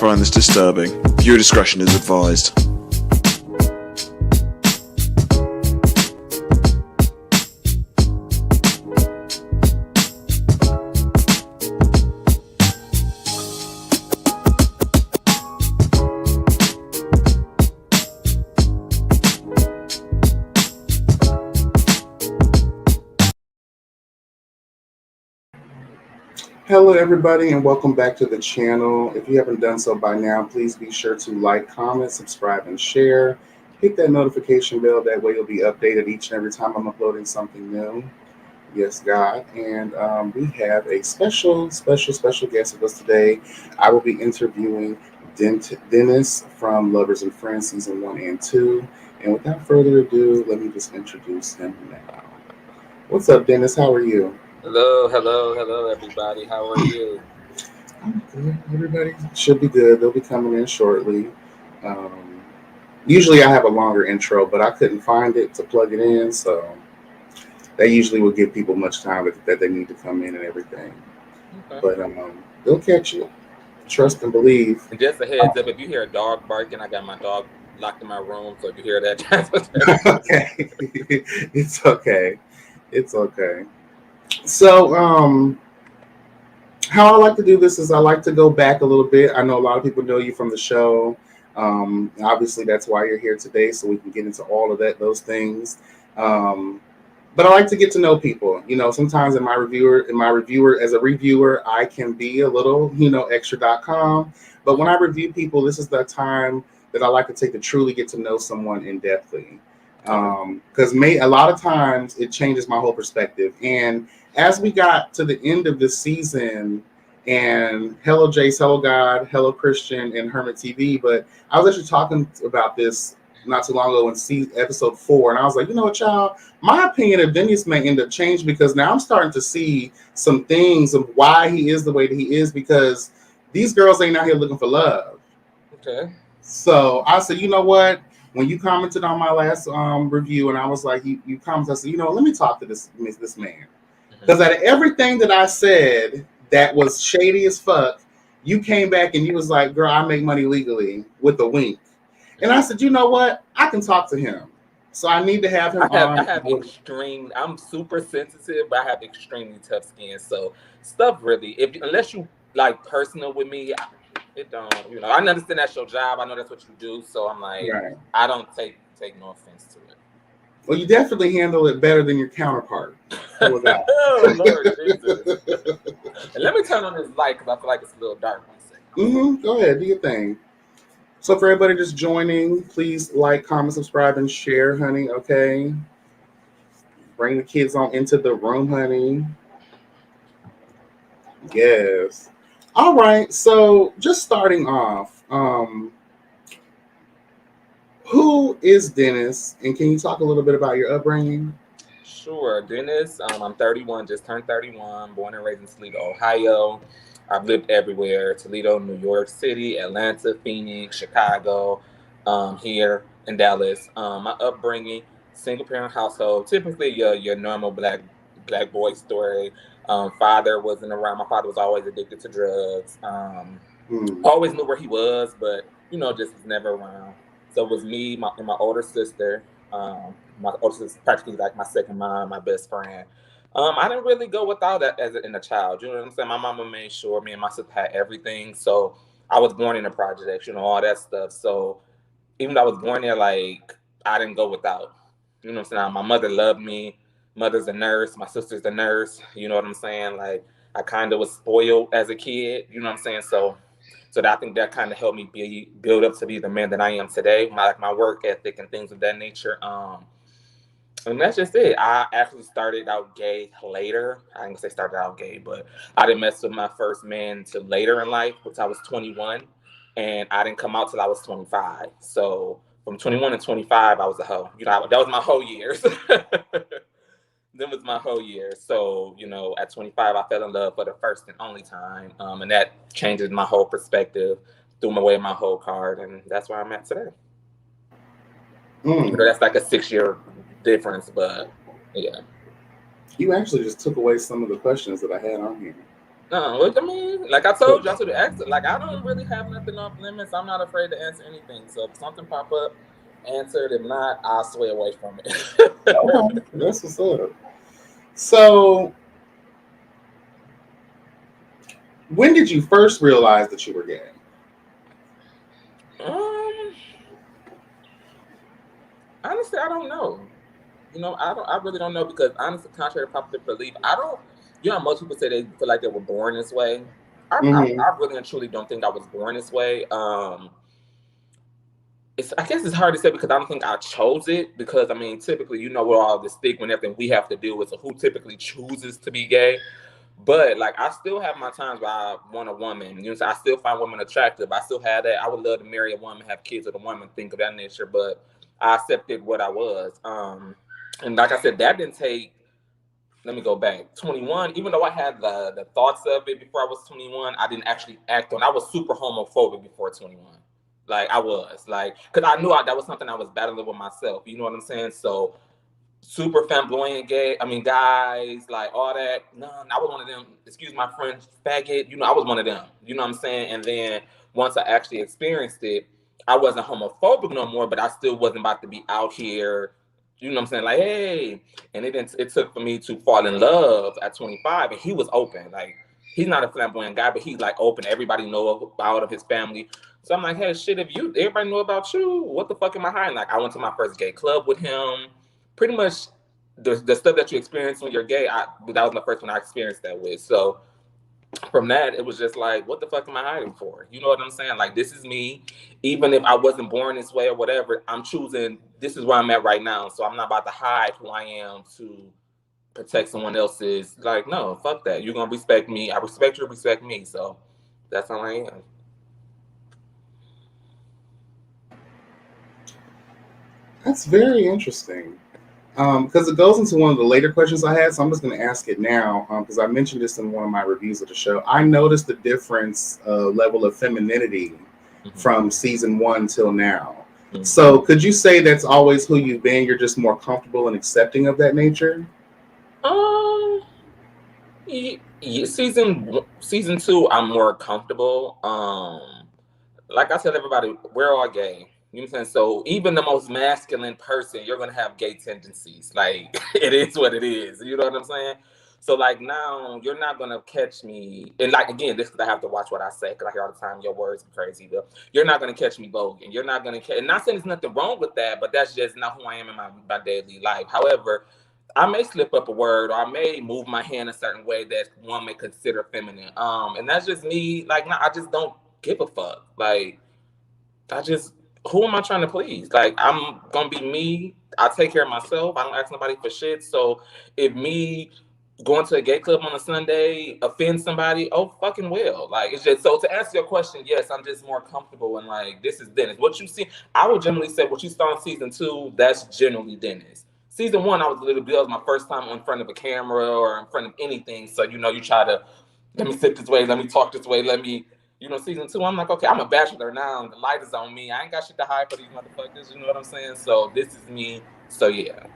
find this disturbing. Viewer discretion is advised. Hello everybody and welcome back to the channel. If you haven't done so by now, please be sure to like, comment, subscribe, and share. Hit that notification bell, that way you'll be updated each and every time I'm uploading something new. Yes, God. And we have a special guest with us today. I will be interviewing Dennis from Lovers and Friends Season 1 and 2. And without further ado, let me just introduce him now. What's up, Dennis? How are you? Hello, everybody. How are you? I'm good. Everybody should be good. They'll be coming in shortly. Usually I have a longer intro, but I couldn't find it to plug it in, so that usually will give people much time that they need to come in and everything. Okay. But they'll catch you. Trust and believe. And just a heads up, if you hear a dog barking, I got my dog locked in my room, so if you hear that, Okay. It's okay. It's okay. So, how I like to do this is I like to go back a little bit. I know a lot of people know you from the show. Obviously, that's why you're here today, so we can get into all of those things. But I like to get to know people. You know, sometimes as a reviewer, I can be a little, extra.com. But when I review people, this is the time that I like to take to truly get to know someone in depthly. Because a lot of times it changes my whole perspective. And as we got to the end of this season, and hello Jace, hello God, hello Christian, and Hermit TV, but I was actually talking about this not too long ago in episode 4, and I was like, you know what, y'all, my opinion of Dennis may end up changing because now I'm starting to see some things of why he is the way that he is, because these girls ain't out here looking for love. Okay. So I said, you know what? When you commented on my last review, and I was like, you commented, I said, let me talk to this man. Because out of everything that I said that was shady as fuck, you came back and you was like, girl, I make money legally with a wink. And I said, you know what? I can talk to him. So I need to have him on. I'm super sensitive, but I have extremely tough skin. So stuff really, unless you like personal with me, it don't, I understand that's your job. I know that's what you do. So I'm like, right. I don't take no offense to it. Well, you definitely handle it better than your counterpart. Oh, Lord Jesus. And let me turn on this light because I feel like it's a little dark. Go ahead, do your thing. So for everybody just joining, please like, comment, subscribe, and share, honey, okay? Bring the kids on into the room, honey. Yes. All right, so just starting off, who is Dennis, and can you talk a little bit about your upbringing? Sure. Dennis, I'm 31, just turned 31, born and raised in Toledo, Ohio. I've lived everywhere: Toledo, New York City, Atlanta, Phoenix, Chicago, here in Dallas. My upbringing, single parent household, typically your normal black boy story. Father wasn't around. My father was always addicted to drugs. Always knew where he was, but just was never around. So it was me and my older sister. My older sister, practically like my second mom, my best friend. I didn't really go without that in a child. You know what I'm saying? My mama made sure me and my sister had everything. So I was born in a project, all that stuff. So even though I was born there, like, I didn't go without. You know what I'm saying? My mother loved me. Mother's a nurse. My sister's a nurse. You know what I'm saying? Like, I kind of was spoiled as a kid. You know what I'm saying? So I think that kind of helped me build up to be the man that I am today. My work ethic and things of that nature. And that's just it. I actually started out gay later. I ain't gonna say started out gay, but I didn't mess with my first man until later in life, which I was 21. And I didn't come out till I was 25. So from 21 to 25, I was a hoe. That was my whole years. That was my whole year. So, at 25, I fell in love for the first and only time. And that changes my whole perspective, threw away my whole card. And that's where I'm at today. That's like a 6-year difference, but yeah. You actually just took away some of the questions that I had on here. No, what I mean, like I told you, I told the exit, like I don't really have nothing off limits. I'm not afraid to answer anything. So if something pop up, answer it. If not, I'll sway away from it. Okay, that's what's up. So, when did you first realize that you were gay? um, honestly, I don't know. I really don't know because honestly, contrary to popular belief, I don't. Most people say they feel like they were born this way. Mm-hmm. I really and truly don't think I was born this way. I guess it's hard to say because I don't think I chose it. Because I mean, typically, what all the stigma and everything we have to deal with. So who typically chooses to be gay? But like, I still have my times where I want a woman. So I still find women attractive. I still have that. I would love to marry a woman, have kids with a woman, think of that nature. But I accepted what I was. And like I said, that didn't take. Let me go back. 21. Even though I had the thoughts of it before I was 21, I didn't actually act on. I was super homophobic before 21. Like I was like, because I knew that was something I was battling with myself. You know what I'm saying? So super flamboyant gay. I mean, guys, like all that. No, I was one of them. Excuse my French, faggot. I was one of them. You know what I'm saying? And then once I actually experienced it, I wasn't homophobic no more, but I still wasn't about to be out here. You know what I'm saying? Like, hey, and it took for me to fall in love at 25, and he was open. Like, he's not a flamboyant guy, but he's like open. Everybody know about of his family. So I'm like, hey, shit, if everybody know about you, what the fuck am I hiding? Like, I went to my first gay club with him. Pretty much the stuff that you experience when you're gay, that was the first one I experienced that with. So from that, it was just like, what the fuck am I hiding for? You know what I'm saying? Like, this is me. Even if I wasn't born this way or whatever, I'm choosing. This is where I'm at right now. So I'm not about to hide who I am to protect someone else's. Like, no, fuck that. You're gonna respect me. I respect you. Respect me. So that's how I am. That's very interesting. Because it goes into one of the later questions I had, so I'm just going to ask it now. Because I mentioned this in one of my reviews of the show. I noticed the difference level of femininity Mm-hmm. from season one till now. Mm-hmm. So, could you say that's always who you've been? You're just more comfortable and accepting of that nature? Um, season two, I'm more comfortable. Like I said, everybody, we're all gay. You know what I'm saying? So even the most masculine person, you're gonna have gay tendencies. Like it is what it is. You know what I'm saying? So like now, you're not gonna catch me. And like again, this is I have to watch what I say because I hear all the time your words are crazy. Though you're not gonna catch me voguing. You're not gonna. And not saying there's nothing wrong with that, but that's just not who I am in my daily life. However, I may slip up a word or I may move my hand a certain way that one may consider feminine. And that's just me. Like, no, I just don't give a fuck. Like, I just, who am I trying to please? Like, I'm gonna be me. I take care of myself. I don't ask nobody for shit. So if me going to a gay club on a Sunday offend somebody, oh fucking well. Like it's just so to answer your question, yes, I'm just more comfortable and like this is Dennis. What you see, I would generally say what you saw in season two, that's generally Dennis. Season one, I was a little bit, that was my first time in front of a camera or in front of anything. So you try to let me sit this way, let me talk this way, let me season two, I'm like, okay, I'm a bachelor now, and the light is on me. I ain't got shit to hide for these motherfuckers. You know what I'm saying? So this is me. So yeah.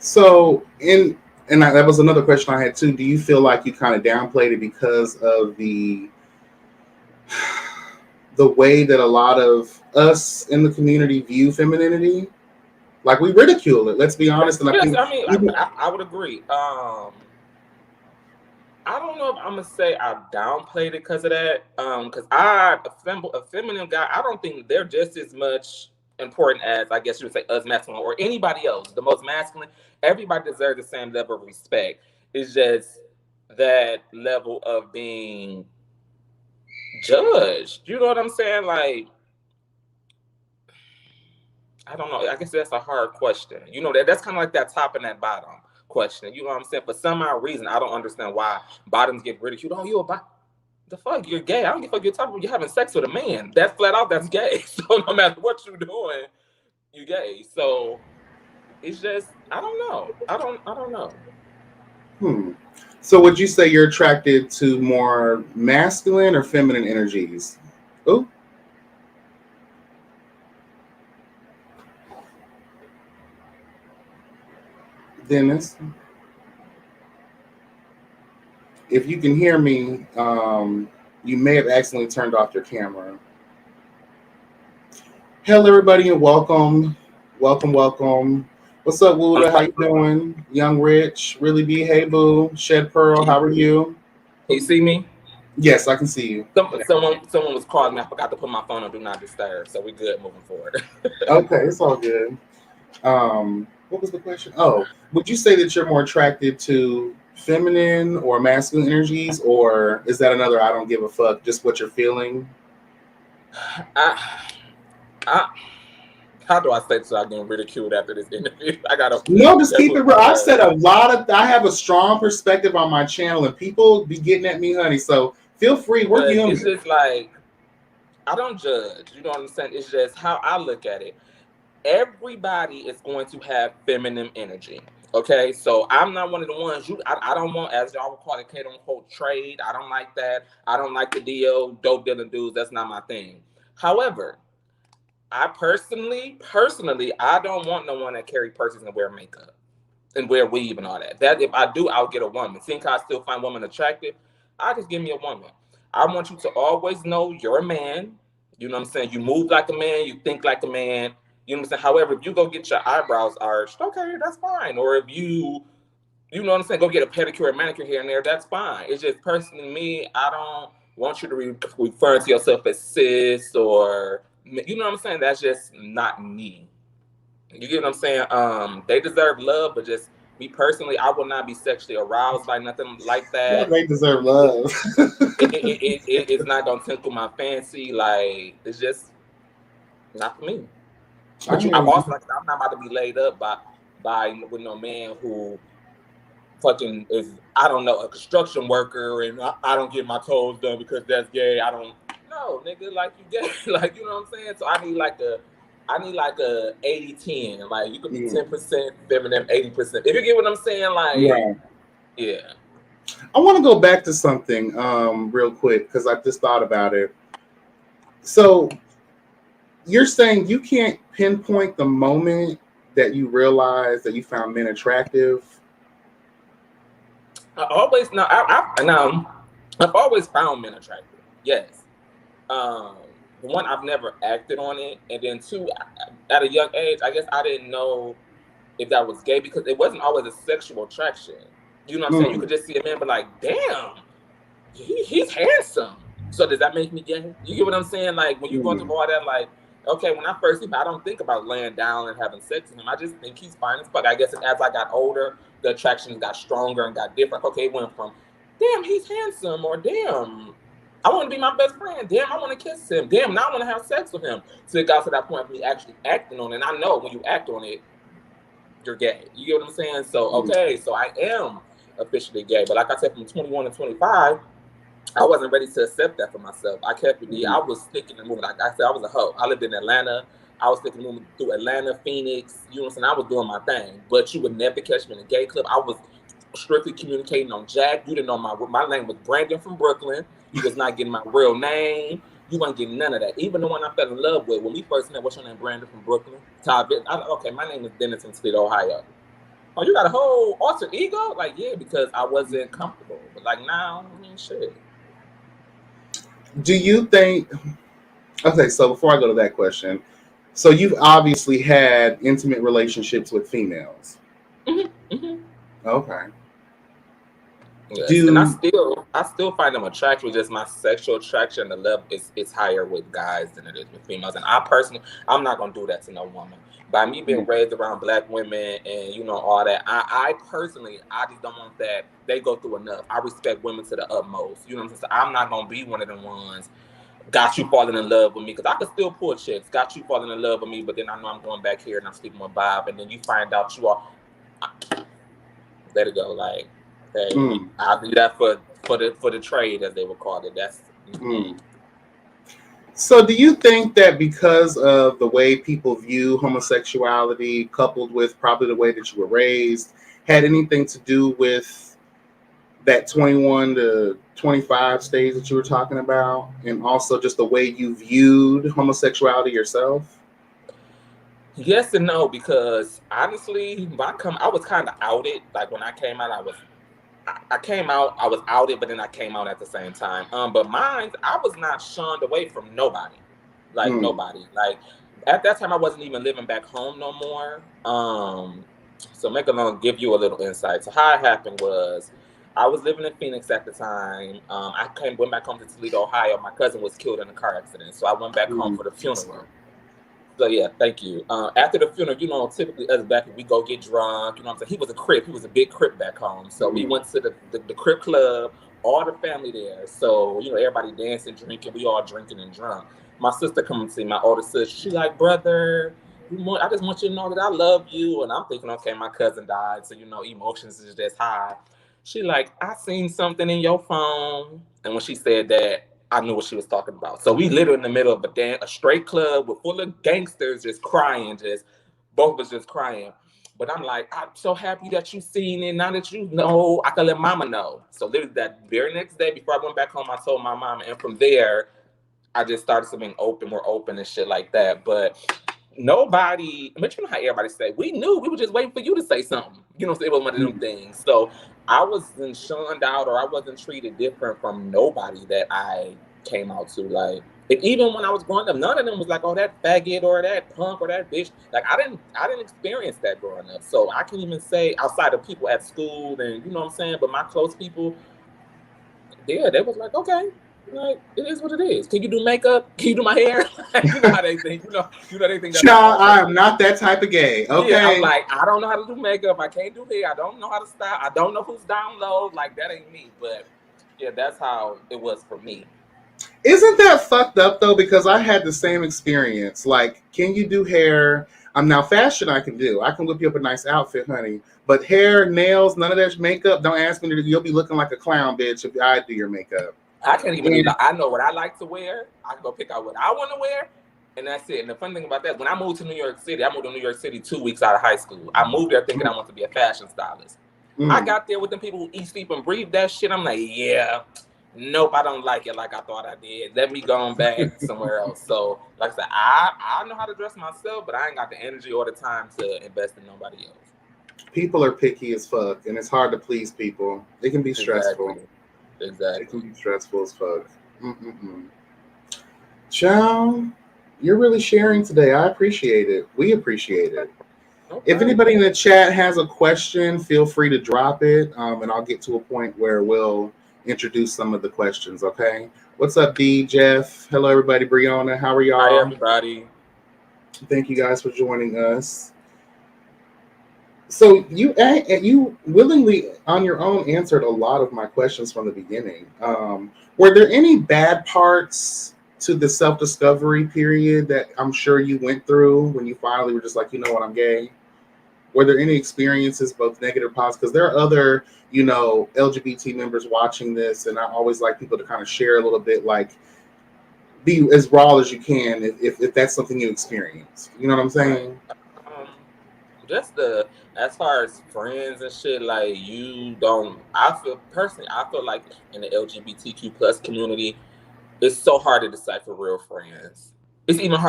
So, that was another question I had too. Do you feel like you kind of downplayed it because of the way that a lot of us in the community view femininity? Like we ridicule it. Let's be honest. And I Yes, think I mean, even I would agree. I don't know if I'm gonna say I downplayed it because of that. Because a feminine guy, I don't think they're just as much important as I guess you would say us masculine or anybody else. The most masculine, everybody deserves the same level of respect. It's just that level of being judged. You know what I'm saying? Like, I don't know. I guess that's a hard question. That's kind of like that top and that bottom question. You know what I'm saying? For some odd reason, I don't understand why bottoms get ridiculed. Oh, you a bottom? The fuck, you're gay. I don't give a fuck you're talking about. You're having sex with a man. That's flat out. That's gay. So no matter what you're doing, you gay. So it's just I don't know. I don't know. hmm. So would you say you're attracted to more masculine or feminine energies? Oh, Dennis. if you can hear me, you may have accidentally turned off your camera. Hello, everybody, and welcome. Welcome. What's up, I'm Wuda? How sorry. you doing? Young Rich, Really B, Hey Boo, Shed Pearl, how are you? Can you see me? Yes, I can see you. Someone was calling me. I forgot to put my phone on do not disturb, so we're good moving forward. Okay, it's all good. What was the question? Oh, would you say that you're more attracted to feminine or masculine energies, or is that another I don't give a fuck, just what you're feeling? I, I, how do I say this without getting ridiculed after this interview? I gotta. No, just That's keep it what real. my I've nerves. said a lot of. I have a strong perspective on my channel, and people be getting at me, honey. So feel free. We're But it's human. just like I don't judge. You know what I'm saying? It's just how I look at it. Everybody is going to have feminine energy. Okay, so I'm not one of the ones I don't want, as y'all would call it, Kate, don't quote trade. I don't like that. I don't like the deal, dope dealing dudes. That's not my thing. However, I personally, I don't want no one that carry purses and wear makeup and wear weave and all that. That if I do, I'll get a woman. Think I still find women attractive? I just give me a woman. I want you to always know you're a man. You know what I'm saying? You move like a man, you think like a man. You know what I'm saying? However, if you go get your eyebrows arched, okay, that's fine. Or if you know what I'm saying, go get a pedicure and manicure here and there, that's fine. It's just personally me, I don't want you to refer to yourself as sis or you know what I'm saying? That's just not me. You get what I'm saying? They deserve love, but just me personally, I will not be sexually aroused by nothing like Well, that. they deserve It, love. it's not gonna tickle my fancy. Like it's just not for me. I But hear I'm you. also like I'm not about to be laid up by with no man who fucking is I don't know a construction worker and I don't get my toes done because that's gay. I don't no nigga like you gay like you know what I'm saying. So I need like a 80-10. Like you could be Mm, 10% feminine, 80%. If you get what I'm saying, like right. yeah. I want to go back to something real quick because I just thought about it. So you're saying you can't pinpoint the moment that you realized that you found men attractive? I always now I've always found men attractive. Yes. Um, one, I've never acted on it, and then two, at a young age, I guess I didn't know if that was gay because it wasn't always a sexual attraction. You know what I'm saying? You Mm, could just see a man, but like, damn, he's handsome. So does that make me gay? You get what I'm saying? Like when you go through mm, all that, like, okay, when I first see him, I don't think about laying down and having sex with him. I just think he's fine as fuck. I guess as I got older, the attraction got stronger and got different. Okay, it went from, damn, he's handsome, or damn, I want to be my best friend. Damn, I want to kiss him. Damn, now I want to have sex with him. So it got to that point of me actually acting on it. And I know when you act on it, you're gay. You get what I'm saying? So mm, okay, so I am officially gay. But like I said, from 21 to 25, I wasn't ready to accept that for myself. I kept it. mm, I was sticking and moving. Like I said, I was a hoe. I lived in Atlanta. I was sticking and moving through Atlanta, Phoenix. You know what I'm saying? I was doing my thing. But you would never catch me in a gay club. I was strictly communicating on Jack. You didn't know my name was Brandon from Brooklyn. You was not getting my real name. You weren't getting none of that. Even the one I fell in love with when we first met. What's your name? Brandon from Brooklyn. Okay, my name is Dennis from Toledo, Ohio. Oh, you got a whole alter ego? Like, yeah, because I wasn't comfortable. But like now, I mean, shit. Do you think? Okay, so before I go to that question, so you've obviously had intimate relationships with females. Hmm. Okay. Yes, and Do I still find them attractive. Just my sexual attraction, the love is higher with guys than it is with females. And I personally, I'm not gonna do that to no woman. By me being raised around black women and you know all that, I personally, I just don't want that. They go through enough. I respect women to the utmost. You know what I'm saying? So I'm not gonna be one of them ones. Got you falling in love with me because I could still pull chicks. Got you falling in love with me, but then I know I'm going back here and I'm sleeping with Bob, and then you find out you are. Let it go. Like, hey, mm, I'll do that for the trade as they would call it. That's mm. So do you think that because of the way people view homosexuality, coupled with probably the way that you were raised, had anything to do with that 21 to 25 stage that you were talking about, and also just the way you viewed homosexuality yourself? yes and no because honestly, I was kind of outed. Like when I came out, I was. I came out. I was outed, but then I came out at the same time. But mine, I was not shunned away from nobody, like nobody. Like at that time, I wasn't even living back home no more. So make a long give you a little insight. So how it happened was, I was living in Phoenix at the time. Went back home to Toledo, Ohio. My cousin was killed in a car accident, so I went back home for the funeral. So yeah, thank you. After the funeral, typically us back, we go get drunk. You know what I'm saying? He was a Crip. He was a big Crip back home. So we went to the Crip club, all the family there. So, everybody dancing, drinking. We all drinking and drunk. My sister come and see my older sister. She like, brother, I just want you to know that I love you. And I'm thinking, okay, my cousin died. So, emotions is just high. She like, I seen something in your phone. And when she said that, I knew what she was talking about. So we literally in the middle of a straight club with full of gangsters just crying, both of us just crying. But I'm like, I'm so happy that you seen it. Now that you know, I can let mama know. So literally that very next day before I went back home, I told my mama. And from there, I just started to being more open and shit like that. But nobody, but you know how everybody say, we knew, we were just waiting for you to say something. So it was one of them things. So I wasn't shunned out or I wasn't treated different from nobody that I came out to. Like, even when I was growing up, none of them was like, oh, that faggot or that punk or that bitch. Like, I didn't experience that growing up. So I can even say outside of people at school and, you know what I'm saying? But my close people, yeah, they was like, okay, like, it is what it is. Can you do makeup? Can you do my hair? You know how they think. They think that's Child, all. I am not that type of gay. Okay. Yeah, I'm like, I don't know how to do makeup. I can't do hair. I don't know how to style. I don't know who's down low. Like, that ain't me. But yeah, that's how it was for me. Isn't that fucked up though? Because I had the same experience. Like, can you do hair? I'm now fashion. I can do. I can whip you up a nice outfit, honey. But hair, nails, none of that makeup. Don't ask me to. You'll be looking like a clown, bitch, if I do your makeup. I can't even do that. I know what I like to wear. I can go pick out what I want to wear, and that's it. And the funny thing about that, when I moved to New York City, I moved to New York City 2 weeks out of high school. I moved there thinking I want to be a fashion stylist. I got there with them people who eat, sleep, and breathe that shit. I'm like, yeah, nope, I don't like it like I thought I did. Let me go on back somewhere else. So, like I said, I know how to dress myself, but I ain't got the energy or the time to invest in nobody else. People are picky as fuck, and it's hard to please people. It can be stressful. Exactly. It can be stressful as fuck. Child, you're really sharing today. I appreciate it. We appreciate it. Okay. If anybody in the chat has a question, feel free to drop it, and I'll get to a point where we'll introduce some of the questions, okay? What's up, D, Jeff? Hello, everybody. Brianna, how are y'all? Hi, everybody. Thank you guys for joining us. So you willingly, on your own, answered a lot of my questions from the beginning. Were there any bad parts to the self-discovery period that I'm sure you went through when you finally were just like, you know what, I'm gay? Were there any experiences, both negative or positive? Because there are other, LGBT members watching this, and I always like people to kind of share a little bit, like, be as raw as you can if that's something you experience. You know what I'm saying? Just as far as friends and shit, like, I feel like in the LGBTQ plus community, it's so hard to decipher real friends. It's even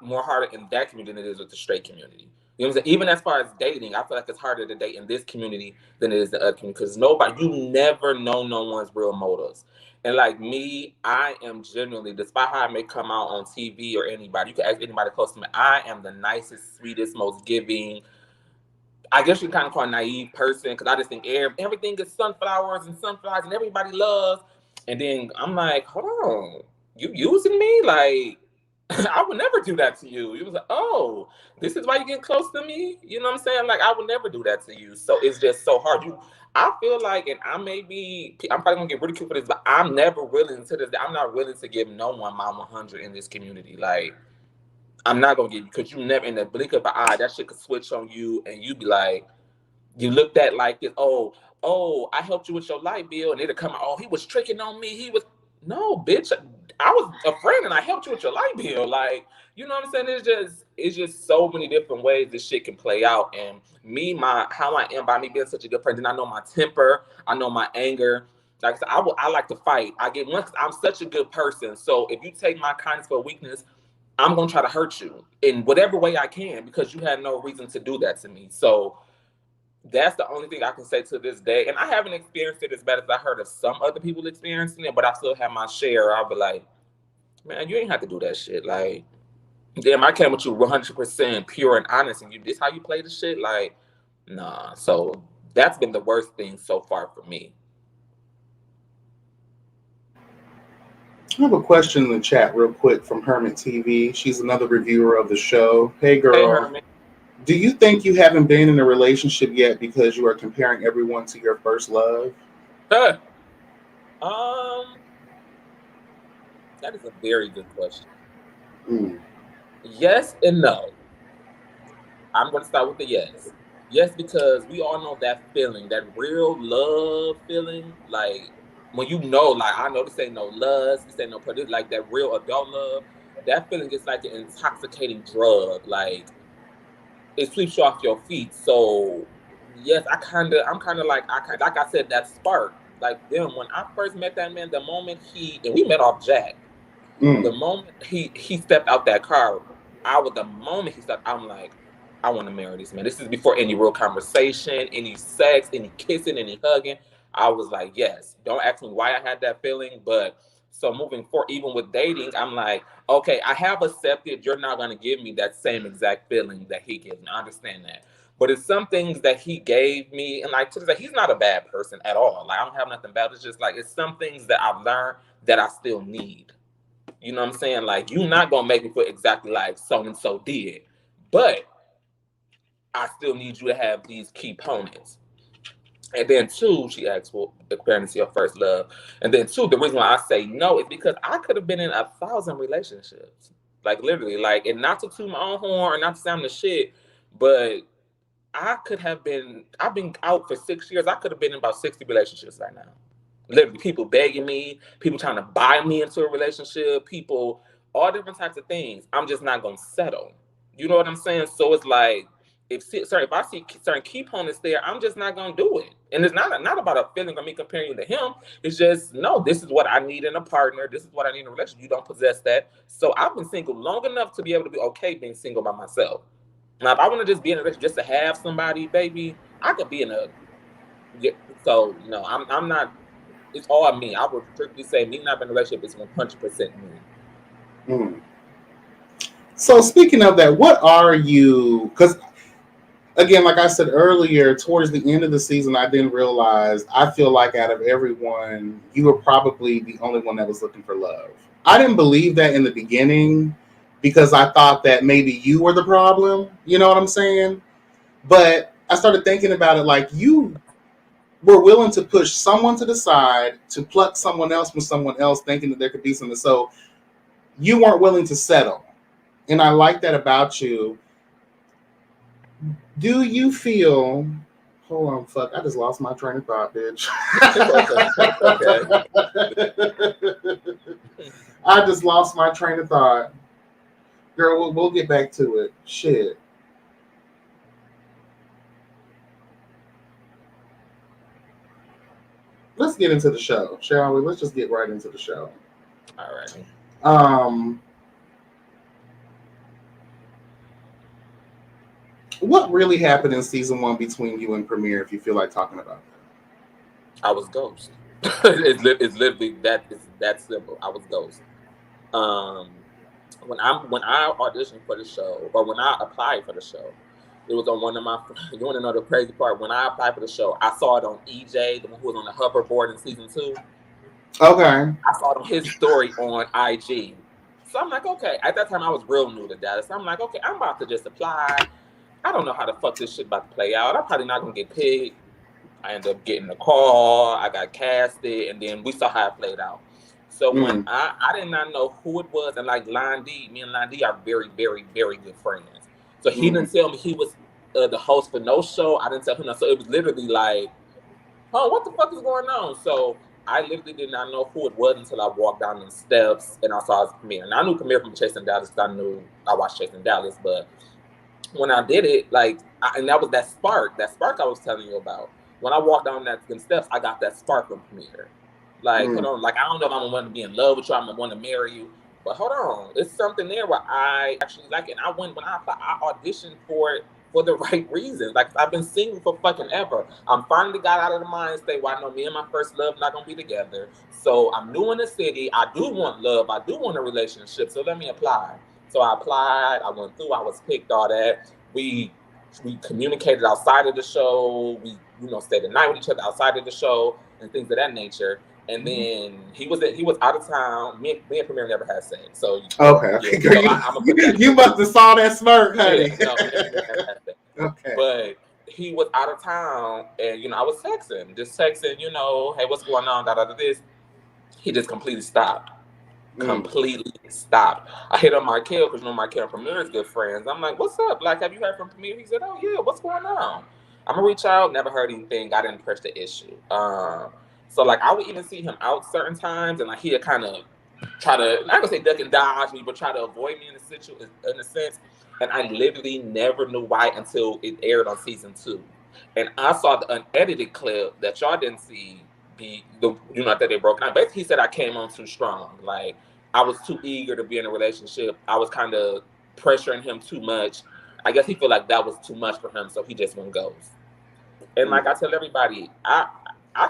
more harder in that community than it is with the straight community. You know what I'm saying? Even as far as dating, I feel like it's harder to date in this community than it is the other community, because you never know no one's real motives. And like me, I am generally, despite how I may come out on TV or anybody, you can ask anybody close to me, I am the nicest, sweetest, most giving, I guess you kind of call a naive person, because I just think everything is sunflowers and everybody loves. And then I'm like, hold on, you using me? Like, I would never do that to you. He was like, oh, this is why you get close to me? You know what I'm saying? Like, I would never do that to you. So it's just so hard. I feel like, and I'm probably gonna get ridiculed for this, but I'm never willing to this. I'm not willing to give no one my 100 in this community. Like, I'm not gonna give you, because you never, in the blink of an eye, that shit could switch on you, and you be like, you looked at like this, I helped you with your light bill, and it'll come out, oh, he was tricking on me. No, bitch, I was a friend and I helped you with your light bill. Like, you know what I'm saying? It's just so many different ways this shit can play out. And how I am by me being such a good friend, and I know my temper, I know my anger. Like I said, I like to fight. I'm such a good person. So if you take my kindness for weakness, I'm going to try to hurt you in whatever way I can, because you had no reason to do that to me. So That's the only thing I can say to this day. And I haven't experienced it as bad as I heard of some other people experiencing it, but I still have my share. I'll be like, man, you ain't have to do that shit. Like, damn, I came with you 100% pure and honest, and you this how you play the shit? Like, nah. So that's been the worst thing so far for me. I have a question in the chat real quick from Hermit TV. She's another reviewer of the show. Hey, Hey, girl. Herman. Do you think you haven't been in a relationship yet because you are comparing everyone to your first love? Huh. Um, that is a very good question. Mm. Yes and no. I'm going to start with the yes. Yes, because we all know that feeling, that real love feeling. Like, when you know, like, I know this ain't no lust, this ain't no, like, that real adult love. That feeling is like an intoxicating drug. Like, it sweeps you off your feet. So, yes, I'm kind of like, like I said, that spark. Like, them, when I first met that man, the moment and we met off Jack. The Mm. moment he stepped out that car, the moment he stepped, I'm like, I want to marry this man. This is before any real conversation, any sex, any kissing, any hugging. I was like, yes. Don't ask me why I had that feeling, but so moving forward, even with dating, I'm like, okay, I have accepted you're not gonna give me that same exact feeling that he gives me. I understand that. But it's some things that he gave me, and like to say he's not a bad person at all. Like I don't have nothing bad. It's just like it's some things that I've learned that I still need. You know what I'm saying? Like, you're not gonna make me feel exactly like so and so did, but I still need you to have these key components. And then two, she asked for the fairness of your first love. And then two, the reason why I say no is because I could have been in 1,000 relationships, like literally, like, and not to toot my own horn or not to sound the shit, but I could have been. I've been out for 6 years. I could have been in about 60 relationships right now. Literally, people begging me, people trying to buy me into a relationship, people, all different types of things. I'm just not gonna settle. You know what I'm saying? So it's like, if I see certain key components there, I'm just not gonna do it. And it's not about a feeling of me comparing you to him. It's just no. This is what I need in a partner. This is what I need in a relationship. You don't possess that. So I've been single long enough to be able to be okay being single by myself. Now, if I want to just be in a relationship just to have somebody, baby, I could be in a. Yeah, so no, I'm not. It's all me. I would strictly say me not being in a relationship is 100% me. Mm. So speaking of that, what are you? Because again, like I said earlier, towards the end of the season, I didn't realize. I feel like out of everyone, you were probably the only one that was looking for love. I didn't believe that in the beginning because I thought that maybe you were the problem. You know what I'm saying? But I started thinking about it like you were willing to push someone to the side to pluck someone else from someone else, thinking that there could be something. So you weren't willing to settle. And I like that about you. Do you feel? Hold on, fuck! I just lost my train of thought, bitch. It's okay. I just lost my train of thought, girl. We'll get back to it. Shit. Let's get into the show, shall we? Let's just get right into the show. All right. Um, what really happened in season one between you and Premiere? If you feel like talking about I was ghost. It's literally that. It's that simple. I was ghost. Um, when I auditioned for the show, or when I applied for the show, it was on one of my. You want to know the crazy part? When I applied for the show, I saw it on EJ, the one who was on the hoverboard in season two. that, okay. I saw it on his story on IG. So I'm like, okay. At that time, I was real new to Dallas. So I'm like, okay, I'm about to just apply. I don't know how the fuck this shit about to play out. I'm probably not gonna get picked. I ended up getting the call. I got casted, and then we saw how it played out. So when Mm, I did not know who it was, and like Lon D, me and Lon D are very, very, very good friends. So he mm, didn't tell me he was the host for no show. I didn't tell him that. So it was literally like, oh, what the fuck is going on? So I literally did not know who it was until I walked down the steps and I saw his premiere. And I knew premiere from Chasing Dallas because I watched Chasing Dallas. But when I did it, like, and that was that spark I was telling you about. When I walked down them steps, I got that spark from premiere. Like, hold mm, on, like I don't know if I'm gonna want to be in love with you, I'm gonna want to marry you, but hold on, it's something there where I actually like it. And I went when I applied, I auditioned for it for the right reasons. Like I've been single for fucking ever. I'm finally got out of the mind state where I know me and my first love not gonna be together. So I'm new in the city. I do want love. I do want a relationship. So let me apply. So I applied. I went through. I was picked. All that. We communicated outside of the show. We stayed the night with each other outside of the show and things of that nature. And then he was out of town. Me and Premier never had sex. So Okay. yeah. So I'm gonna put that. You must have saw that smirk, honey. Yeah, no, me and Premier never had sex. Okay. But he was out of town, and I was just texting, hey, what's going on? Da da da. This. He just completely stopped. Completely stopped. I hit on Markel because Markel and Premier is good friends. I'm like, what's up? Like, have you heard from Premier? He said, oh yeah, what's going on? I'm gonna reach out. Never heard anything. I didn't press the issue. So like I would even see him out certain times, and like he'd kind of try to, not gonna say duck and dodge me, but try to avoid me in a sense. And I literally never knew why until it aired on season 2, and I saw the unedited clip that y'all didn't see. That they broke down. Basically, he said I came on too strong. Like I was too eager to be in a relationship. I was kind of pressuring him too much. I guess he felt like that was too much for him, so he just went ghost. And like I tell everybody, I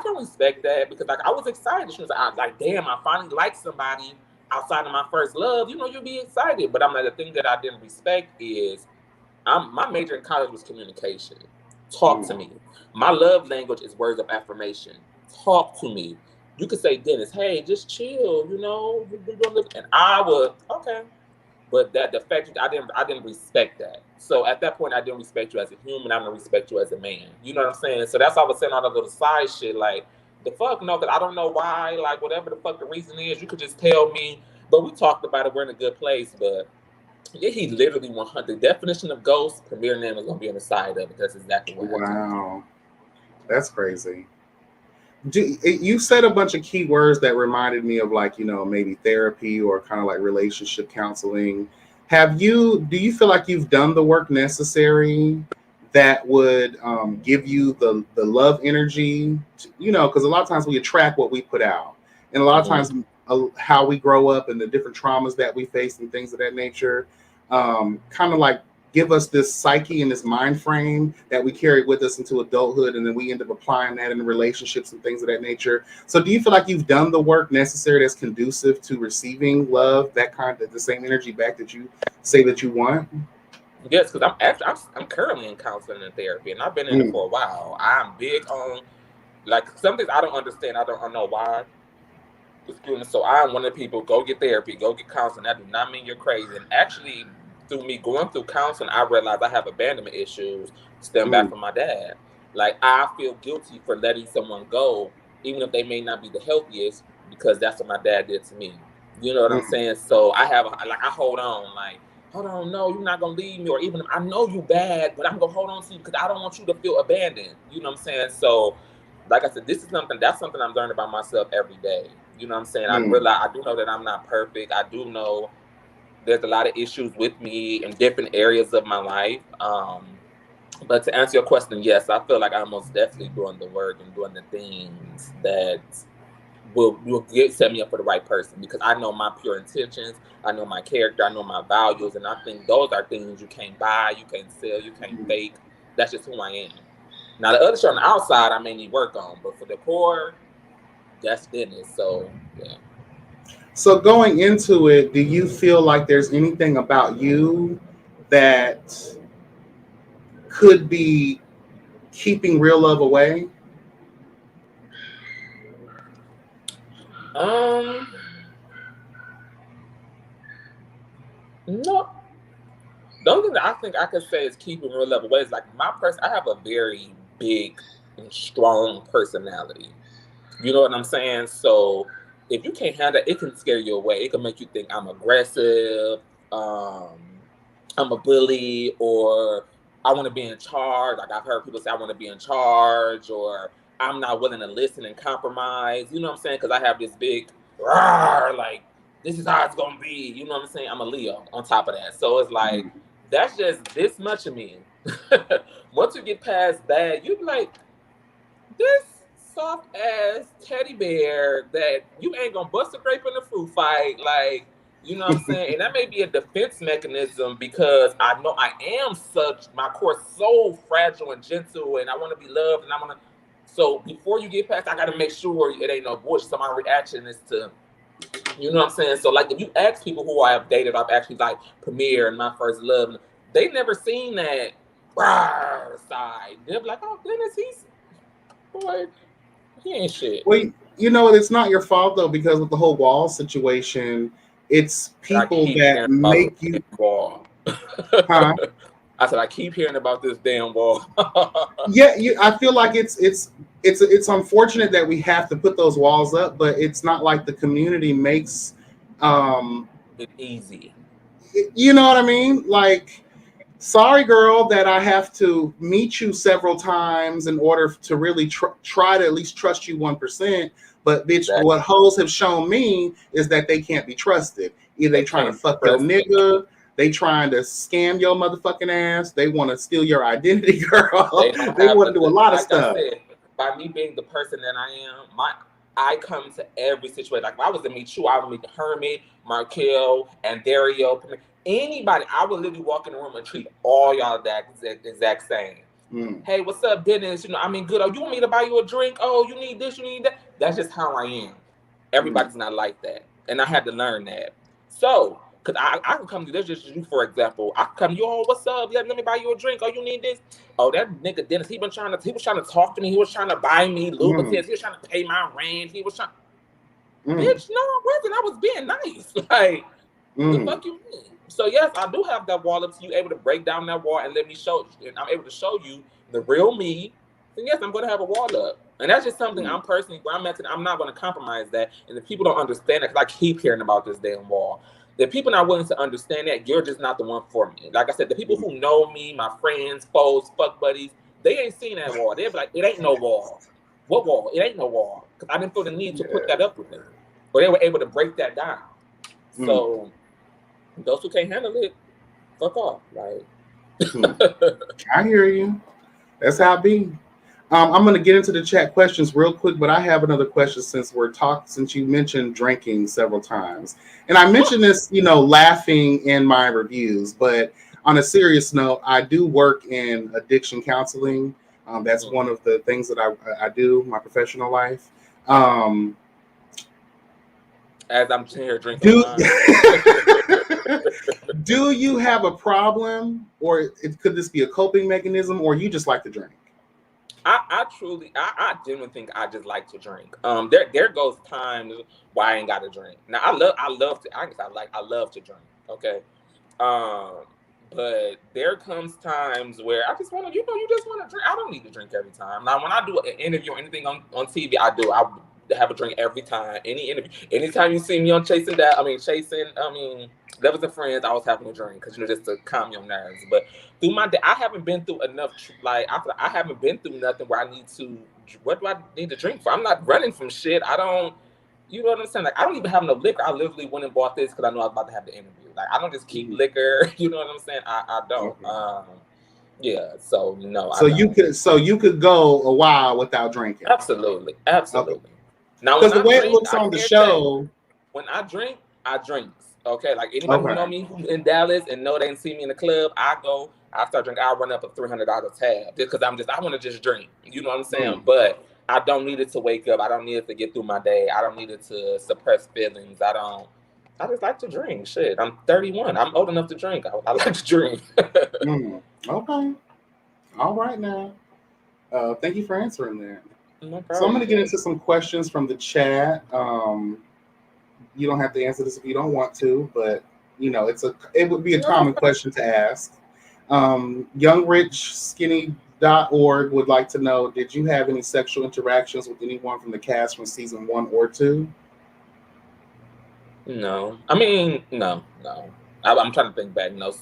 can respect that because like I was excited. She was like, damn, I finally liked somebody outside of my first love. You'll be excited. But I'm like, the thing that I didn't respect is my major in college was communication. Talk to me. My love language is words of affirmation. Talk to me. You could say, Dennis, hey, just chill, and I would, okay. But that the fact that I didn't respect that. So at that point, I didn't respect you as a human. I didn't respect you as a man. You know what I'm saying? So that's why I was saying all the little side shit, like the fuck no, because I don't know why, like whatever the fuck the reason is, you could just tell me. But we talked about it. We're in a good place. But yeah, he literally 100. The definition of ghost, Premier name is gonna be on the side of it. That's exactly what happened. Wow, that's crazy. You said a bunch of key words that reminded me of like maybe therapy or kind of like relationship counseling. Do you feel like you've done the work necessary that would give you the love energy because a lot of times we attract what we put out, and a lot of times how we grow up and the different traumas that we face and things of that nature kind of like give us this psyche and this mind frame that we carry with us into adulthood, and then we end up applying that in relationships and things of that nature. So do you feel like you've done the work necessary that's conducive to receiving love, that kind of the same energy back that you say that you want? Yes, because I'm currently in counseling and therapy, and I've been in it for a while. I'm big on like some things I don't understand. I don't know why. So I'm one of the people, go get therapy, go get counseling. That do not mean you're crazy. And actually, through me going through counseling, I realized I have abandonment issues stem back from my dad. Like I feel guilty for letting someone go, even if they may not be the healthiest, because that's what my dad did to me. You know what I'm saying? So I hold on, like, hold on, no, you're not gonna leave me, or even if I know you bad, but I'm gonna hold on to you because I don't want you to feel abandoned. You know what I'm saying? So, like I said, that's something I'm learning about myself every day. You know what I'm saying? I do know that I'm not perfect. I do know there's a lot of issues with me in different areas of my life. But to answer your question, yes, I feel like I'm most definitely doing the work and doing the things that will set me up for the right person, because I know my pure intentions, I know my character, I know my values, and I think those are things you can't buy, you can't sell, you can't fake. That's just who I am. Now the other shit on the outside I may need work on, but for the core, that's Dennis. So yeah. So going into it, do you feel like there's anything about you that could be keeping real love away? No. The only thing that I think I could say is keeping real love away is like my person. I have a very big and strong personality. You know what I'm saying? So if you can't handle it, it can scare you away. It can make you think I'm aggressive, I'm a bully, or I want to be in charge. Like I've heard people say I want to be in charge, or I'm not willing to listen and compromise. You know what I'm saying? Because I have this big, rawr, like, this is how it's going to be. You know what I'm saying? I'm a Leo on top of that. So it's like, that's just this much of me. Once you get past that, you're like, this soft ass teddy bear that you ain't gonna bust a grape in a fruit fight. Like, You know what I'm saying? And that may be a defense mechanism because I know I am my core so fragile and gentle, and I want to be loved, and I want to. So before you get past, I got to make sure it ain't no bullshit. So my reaction is to, you know what I'm saying? So like, if you ask people who I have dated, I've actually like Premiere and My First Love, they never seen that side. They're like, oh, Dennis, boy, he ain't shit. Well, it's not your fault though, because with the whole wall situation, it's people that make you. Wall. Huh? I said I keep hearing about this damn wall. Yeah, I feel like it's unfortunate that we have to put those walls up, but it's not like the community makes it easy. You know what I mean? Like, sorry, girl, that I have to meet you several times in order to really try to at least trust you 1%. But bitch, exactly. What hoes have shown me is that they can't be trusted. Either they trying to fuck your nigga, they trying to scam your motherfucking ass, they want to steal your identity, girl. They want to do a lot of stuff. I said, by me being the person that I am, I come to every situation. Like if I was to meet you, I would meet the Hermit, Markel, and Dario. Anybody, I would literally walk in the room and treat all y'all that exact same. Hey, what's up, Dennis? You know, I mean, good. Oh, you want me to buy you a drink? Oh, you need this, you need that. That's just how I am. Everybody's not like that, and I had to learn that. So, cause I can come to this, just you for example. I can come, yo, what's up? Let me buy you a drink. Oh, you need this? Oh, that nigga Dennis, he was trying to talk to me. He was trying to buy me lubricants. He was trying to pay my rent. He was trying. Bitch, no, I wasn't. I was being nice. Like, the fuck you mean? So yes, I do have that wall up to you, able to break down that wall and let me show, and I'm able to show you the real me. Then yes, I'm going to have a wall up, and that's just something I'm personally where I'm at. I'm not going to compromise that, and if people don't understand that, because I keep hearing about this damn wall. If people not willing to understand that, you're just not the one for me. Like I said, the people who know me, my friends, foes, fuck buddies, they ain't seen that wall. They're like, it ain't no wall. What wall? It ain't no wall, because I didn't feel the need to put that up with them, but they were able to break that down. So. Those who can't handle it, fuck off. Like, I hear you. That's how it be. I'm going to get into the chat questions real quick, but I have another question since you mentioned drinking several times, and I mentioned this, laughing in my reviews. But on a serious note, I do work in addiction counseling. That's one of the things that I do in my professional life. As I'm here drinking wine. Do you have a problem, or could this be a coping mechanism, or you just like to drink? I genuinely think I just like to drink. There goes times why I ain't got to drink. Now I love to drink. Okay. But there comes times where I just want to, you just want to drink. I don't need to drink every time. Now when I do an interview or anything on TV, I have a drink every time. Any interview, anytime you see me on Lovers and Friends, I was having a drink because just to calm your nerves. But through my day, I haven't been through enough. I haven't been through nothing where I need to. What do I need to drink for? I'm not running from shit. I don't. You know what I'm saying? Like I don't even have no liquor. I literally went and bought this because I know I was about to have the interview. Like I don't just keep liquor. You know what I'm saying? I don't. Yeah. So no. So you could go a while without drinking. Absolutely. Okay. Now, because the way it looks on the show, when I drink, I drink. Okay, like anybody who know me in Dallas and know they didn't see me in the club, I start drinking. I run up a $300 tab just because I want to just drink. You know what I'm saying? But I don't need it to wake up. I don't need it to get through my day. I don't need it to suppress feelings. I just like to drink. Shit, I'm 31. I'm old enough to drink. I like to drink. Okay. All right now. Thank you for answering that. No so I'm going to get into some questions from the chat. You don't have to answer this if you don't want to, but it would be a common question to ask. YoungRichSkinny.org would like to know, did you have any sexual interactions with anyone from the cast from season 1 or 2? No. I mean, no. I'm trying to think back. No.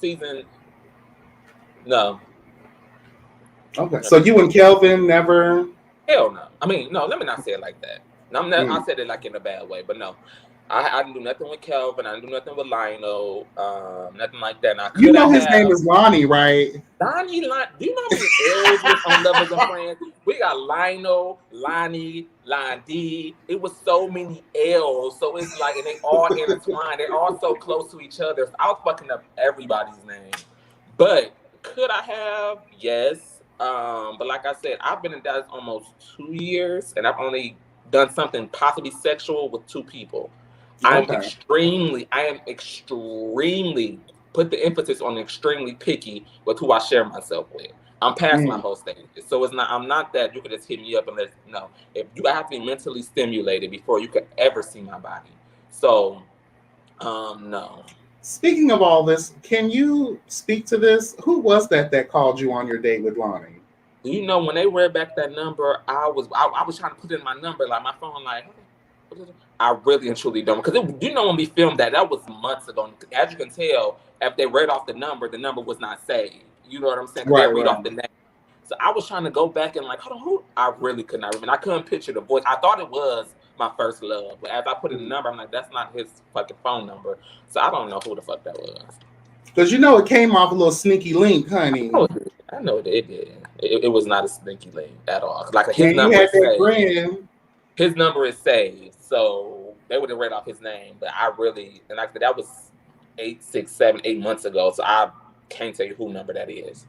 No. Okay. So you and Kelvin never? Hell no. I mean, no, let me not say it like that. No, I said it like in a bad way, but no. I didn't do nothing with Kelvin. I didn't do nothing with Lionel. Nothing like that. His name is Lonnie, right? Lonnie, do you know how many L's was on Lovers and Friends. We got Lionel, Lonnie, Lon D. It was so many L's. So it's like, and they all intertwined. They're all so close to each other. So I was fucking up everybody's name. But could I have? Yes. But like I said, I've been in Dallas almost 2 years, and I've only done something possibly sexual with 2 people. I am extremely, put the emphasis on extremely picky with who I share myself with. I'm past my whole stage. So it's not, I'm not that you could just hit me up and let, no. If you have to be mentally stimulated before you could ever see my body. So, no. Speaking of all this, can you speak to this? Who was that called you on your date with Lonnie? You know, when they read back that number, I was trying to put in my number, like my phone, like, I really and truly don't. Because you know, when we filmed that was months ago. As you can tell, if they read off the number was not saved. You know what I'm saying? Because they read off the name. So I was trying to go back and like, hold on, who? I really could not remember. I couldn't picture the voice. I thought it was my first love. But as I put in the number, I'm like, that's not his fucking phone number. So I don't know who the fuck that was. Because you know it came off a little sneaky link, honey. I know it did. It was not a sneaky link at all. Like his and number you had is that saved. friend. His number is saved, so they would have read off his name. But I really, and like that was 8 months ago. So I can't tell you who number that is.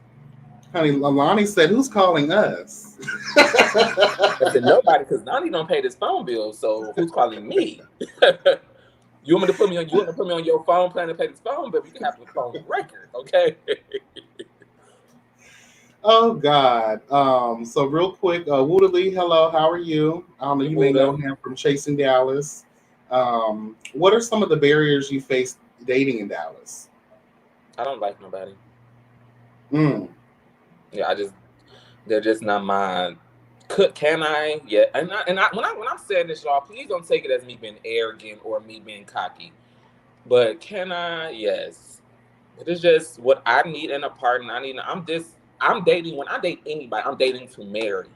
Honey, Lonnie said, "Who's calling us?" I said nobody, because Lonnie don't pay this phone bill. So who's calling me? You want me to put me on? You want to put me on your phone plan to pay this phone bill? You can have the phone record, okay? Oh God. So real quick, Woodley, hello, how are you? You may know him from Chasing Dallas. What are some of the barriers you face dating in Dallas? I don't like nobody. Yeah, they're just not mine. Can I? Yeah. And when I'm saying this, y'all, please don't take it as me being arrogant or me being cocky. But can I? Yes. It is just what I need in a partner. I'm dating, when I date anybody, I'm dating to marry.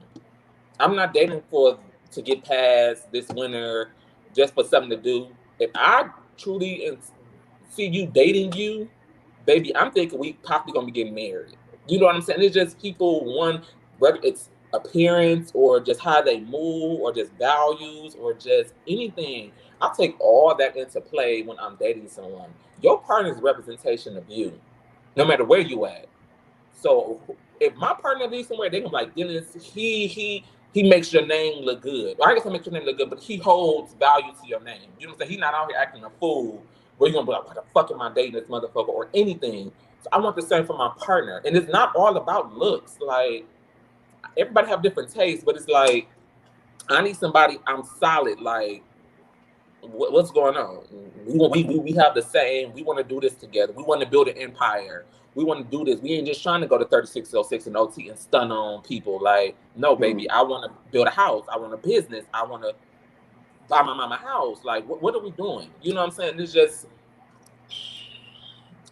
I'm not dating to get past this winter just for something to do. If I truly see you dating you, baby, I'm thinking we probably gonna be getting married. You know what I'm saying? It's just people, whether it's appearance or just how they move or just values or just anything. I take all that into play when I'm dating someone. Your partner's representation of you, no matter where you at. So if my partner leaves somewhere, they can be like, Dennis, he makes your name look good. Well, I guess I make your name look good, but he holds value to your name. You know what I'm saying? He's not out here acting a fool where you're gonna be like, why the fuck am I dating this motherfucker or anything? So I want the same for my partner. And it's not all about looks. Like, everybody have different tastes, but it's like, I need somebody I'm solid. Like, what's going on? We have the same. We want to do this together. We want to build an empire. We want to do this. We ain't just trying to go to 3606 and OT and stun on people. Like, no, baby, I want to build a house. I want a business. I want to buy my mama a house. Like, what are we doing? You know what I'm saying? It's just,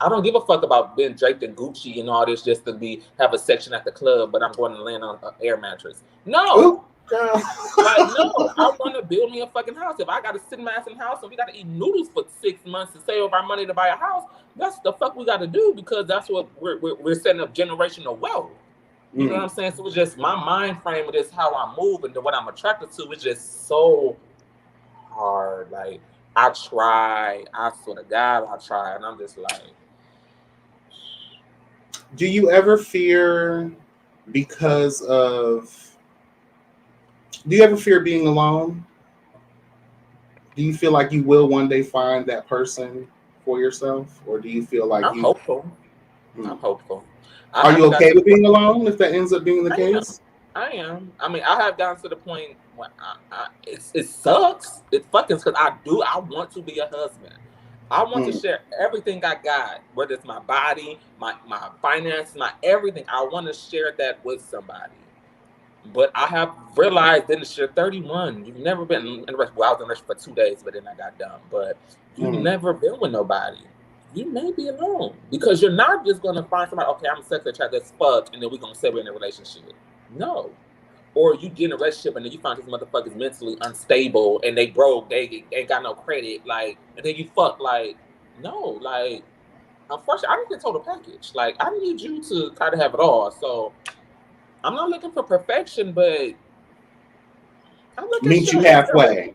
I don't give a fuck about being draped in Gucci and all this just to have a section at the club, but I'm going to land on an air mattress. No. Ooh. Like, no, I want to build me a fucking house. If I got to sit in my ass in the house and we got to eat noodles for 6 months to save our money to buy a house, that's the fuck we got to do, because that's what we're setting up generational wealth. You know what I'm saying? So it's just my mind frame of this, how I move and what I'm attracted to is just so hard. Like, I try, I swear to God, I try, and I'm just like. Do you ever fear do you ever fear being alone? Do you feel like you will one day find that person for yourself? Or do you feel like I'm hopeful. I'm hopeful. Are you okay with being alone if that ends up being the case? I am. I mean, I have gotten to the point when it sucks. It fucking sucks. I want to be a husband. I want to share everything I got, whether it's my body, my finances, my everything. I want to share that with somebody. But I have realized that you're 31. You've never been in a relationship. Well, I was in a relationship for 2 days, but then I got done. But you've never been with nobody. You may be alone, because you're not just going to find somebody, okay, I'm sexually attracted as fuck, and then we're going to say we're in a relationship. No. Or you get in a relationship and then you find these motherfuckers mentally unstable and they broke, they ain't got no credit, like, and then you fuck, like, no, like, unfortunately, I didn't get total package. Like, I need you to kind of have it all. So I'm not looking for perfection, but I'm looking Meet you shit. halfway.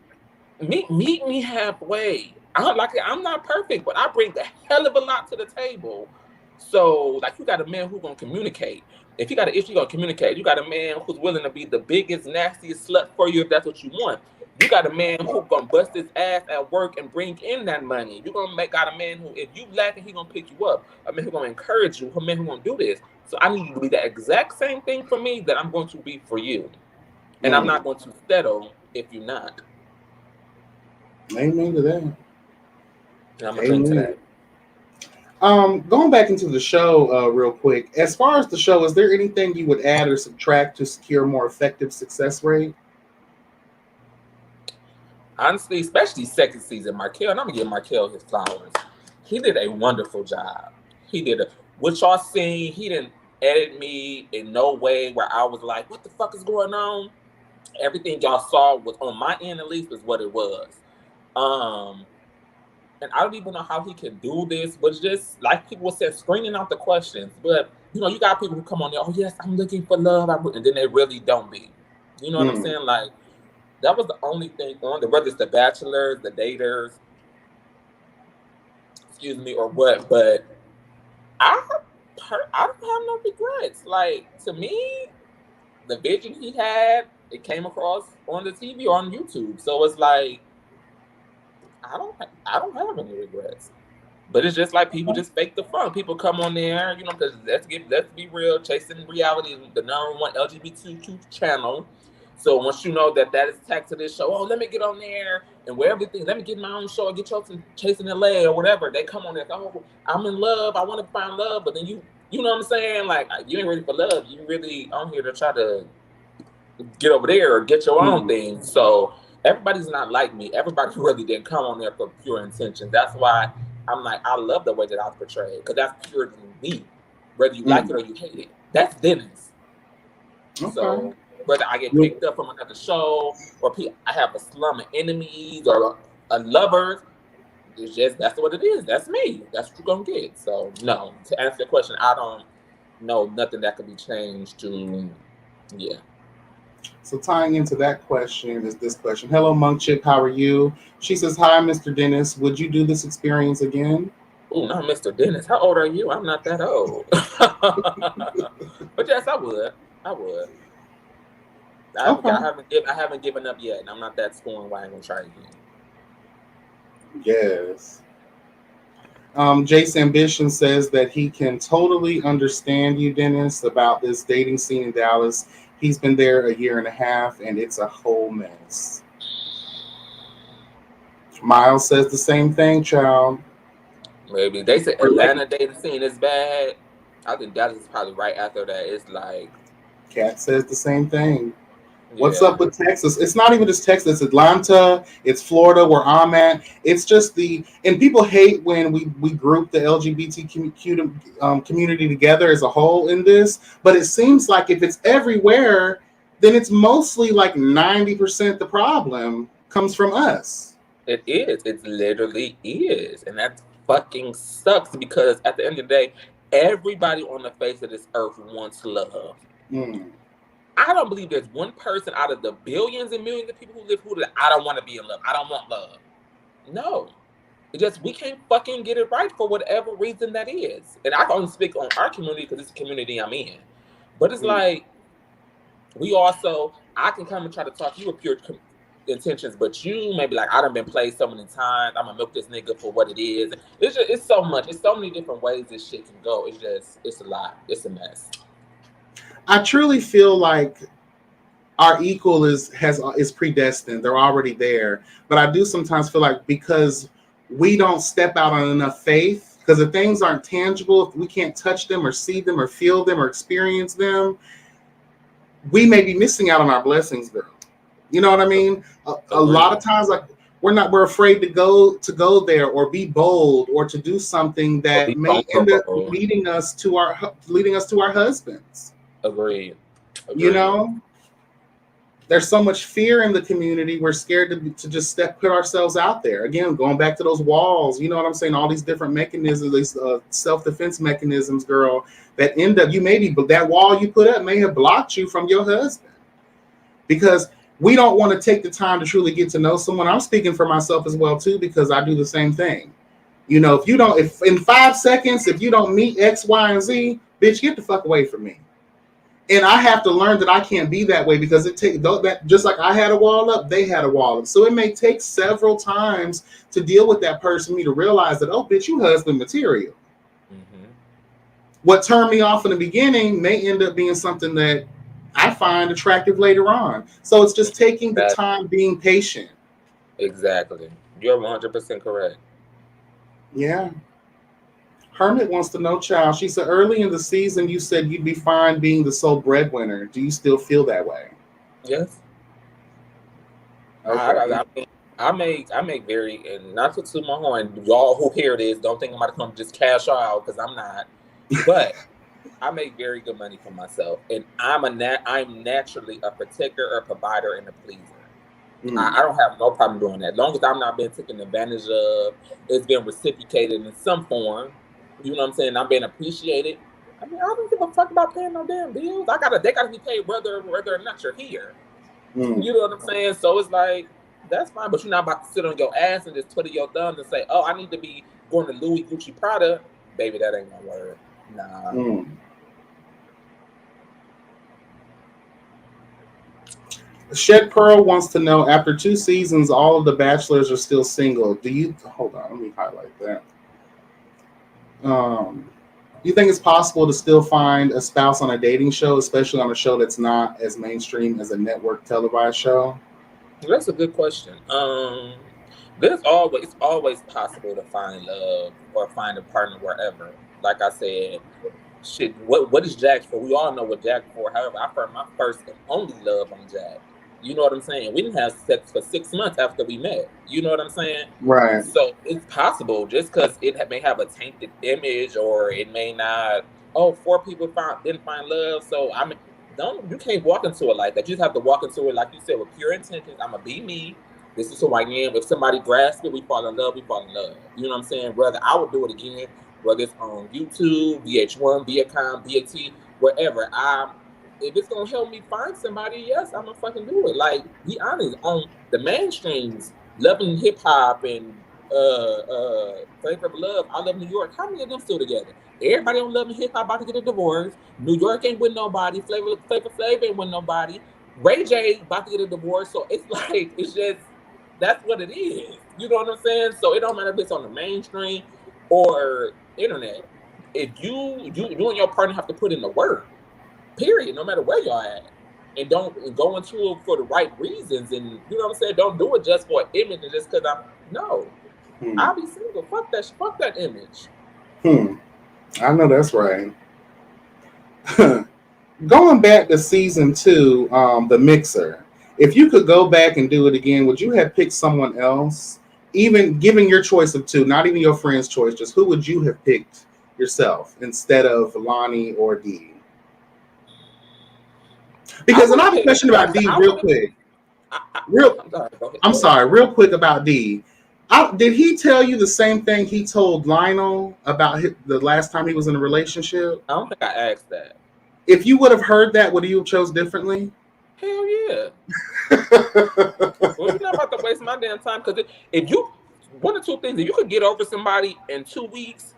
Meet me halfway. I'm not perfect, but I bring a hell of a lot to the table. So like you got a man who's gonna communicate. If you got an issue, you're gonna communicate. You got a man who's willing to be the biggest, nastiest slut for you if that's what you want. You got a man who's gonna bust his ass at work and bring in that money. You're gonna got a man who, if you lacking, he gonna pick you up. A man who's gonna encourage you. A man who gonna do this. So I need you to be the exact same thing for me that I'm going to be for you, and I'm not going to settle if you're not. Amen to that. And I'm gonna drink to that. Going back into the show real quick. As far as the show, is there anything you would add or subtract to secure a more effective success rate? Honestly, especially second season, Markel, and I'm gonna give Markel his flowers. He did a wonderful job. He did what y'all seen. He didn't edit me in no way where I was like, "What the fuck is going on?" Everything y'all saw was on my end, at least, was what it was. And I don't even know how he can do this, but it's just like people said, screening out the questions. But you got people who come on there, oh yes, I'm looking for love, and then they really don't be. You know what I'm saying? Like that was the only thing on the, whether it's the bachelors, the daters, excuse me, or what. But I don't have no regrets. Like to me, the vision he had, it came across on the TV or on YouTube. So it's like I don't have any regrets. But it's just like people just fake the fun. People come on there, because let's be real. Chasing Reality is the #1 LGBTQ channel. So once you know that is tagged to this show, oh, let me get on there and where everything, let me get my own show, get you some Chasing LA or whatever. They come on there, oh, I'm in love, I want to find love, but then you know what I'm saying? Like you ain't ready for love. You really on here to try to get over there or get your own thing. So everybody's not like me. Everybody really didn't come on there for pure intentions. That's why I'm like, I love the way that I was portrayed because that's pure to me. Whether you like it or you hate it, that's Dennis. Okay. So whether I get picked up from another show or I have a slum of enemies or a lovers, it's just that's what it is. That's me. That's what you're gonna get. So no, to answer the question, I don't know nothing that could be changed to, yeah. So tying into that question is this question. Hello, Monk Chick. How are you? She says, hi, Mr. Dennis. Would you do this experience again? Oh, not Mr. Dennis. How old are you? I'm not that old. But yes, I would. Okay. I haven't given up yet, and I'm not that scorned why I'm gonna try again. Yes. Jace Ambition says that he can totally understand you, Dennis, about this dating scene in Dallas. He's been there a year and a half, and it's a whole mess. Miles says the same thing, child. Maybe they say Atlanta dating scene is bad. I think Dallas is probably right after that. It's like Kat says the same thing. What's up with Texas? It's not even just Texas. It's Atlanta. It's Florida, where I'm at. It's just and people hate when we group the LGBTQ community together as a whole in this. But it seems like if it's everywhere, then it's mostly like 90% the problem comes from us. It is. It literally is. And that fucking sucks because at the end of the day, everybody on the face of this earth wants love. I don't believe there's one person out of the billions and millions of people who live I don't want to be in love. I don't want love. No. It just, we can't fucking get it right for whatever reason that is. And I can only speak on our community because it's the community I'm in. But it's like, I can come and try to talk to you with pure intentions, but you may be like, I done been played so many times. I'm gonna milk this nigga for what it is. It's so much. It's so many different ways this shit can go. It's a lot. It's a mess. I truly feel like our equal is predestined. They're already there. But I do sometimes feel like because we don't step out on enough faith, because if things aren't tangible, if we can't touch them or see them or feel them or experience them, we may be missing out on our blessings, girl. You know what I mean? A lot of times, like we're afraid to go there or be bold or to do something that may end up leading us to our husbands. Agreed. You know? There's so much fear in the community. We're scared to just put ourselves out there. Again, going back to those walls, you know what I'm saying? All these different mechanisms, these self-defense mechanisms, girl, that end up, that wall you put up may have blocked you from your husband. Because we don't want to take the time to truly get to know someone. I'm speaking for myself as well, too, because I do the same thing. You know, if in 5 seconds, if you don't meet X, Y, and Z, bitch, get the fuck away from me. And I have to learn that I can't be that way because that just like I had a wall up, they had a wall up. So it may take several times to deal with that person, me to realize that, oh, bitch, you husband material. Mm-hmm. What turned me off in the beginning may end up being something that I find attractive later on. So it's just taking the time, being patient. Exactly. You're 100% correct. Yeah. Hermit wants to know, child. She said early in the season you said you'd be fine being the sole breadwinner. Do you still feel that way? Yes. Okay. I make very, and not to toot my horn, y'all who hear this, don't think I'm about to come just cash out because I'm not. But I make very good money for myself, and I'm naturally a protector, a provider, and a pleaser. I don't have no problem doing that. As long as I'm not being taken advantage of, it's been reciprocated in some form. You know what I'm saying? I'm being appreciated. I mean, I don't give a fuck about paying no damn bills. They gotta be paid whether or not you're here. You know what I'm saying? So it's like, that's fine, but you're not about to sit on your ass and just twiddle your thumbs and say, oh, I need to be going to Louis Gucci Prada. Baby, that ain't gonna work. Nah. Shed Pearl wants to know, after 2 seasons, all of the bachelors are still single. Hold on, let me highlight that. You think it's possible to still find a spouse on a dating show, especially on a show that's not as mainstream as a network televised show? That's a good question. It's always possible to find love or find a partner wherever. Like I said, shit, what is Jack for? We all know what Jack for. However, I found my first and only love on Jack. You know what I'm saying? We didn't have sex for 6 months after we met. You know what I'm saying? Right. So it's possible, just because it may have a tainted image, or it may not. Oh, 4 people didn't find love. So you can't walk into it like that. You just have to walk into it, like you said, with pure intentions. I'm gonna be me. This is who I am. If somebody grasps it, we fall in love. We fall in love. You know what I'm saying? Whether I would do it again, whether it's on YouTube, VH1, Viacom, BAT, wherever. If it's gonna help me find somebody, yes, I'm gonna fucking do it. Like, be honest, on the mainstreams, loving hip hop and Flavor of Love, I Love New York. How many of them still together? Everybody on Love and Hip Hop about to get a divorce. New York ain't with nobody. Flavor Flav ain't with nobody. Ray J about to get a divorce. So it's like, it's just, that's what it is. You know what I'm saying? So it don't matter if it's on the mainstream or internet. If you and your partner have to put in the work. Period, no matter where y'all at. And don't go into it for the right reasons. And you know what I'm saying? Don't do it just for an image and just because I'll be single. Fuck that image. I know that's right. Going back to season 2, The Mixer. If you could go back and do it again, would you have picked someone else? Even giving your choice of 2, not even your friend's choice, just who would you have picked yourself instead of Lonnie or Dee? Because I have a question about Dee real quick. Real quick about Dee. Did he tell you the same thing he told Lionel about the last time he was in a relationship? I don't think I asked that. If you would have heard that, would you have chose differently? Hell yeah. Well, you're not about to waste my damn time, because if you, one or two things, if you could get over somebody in 2 weeks,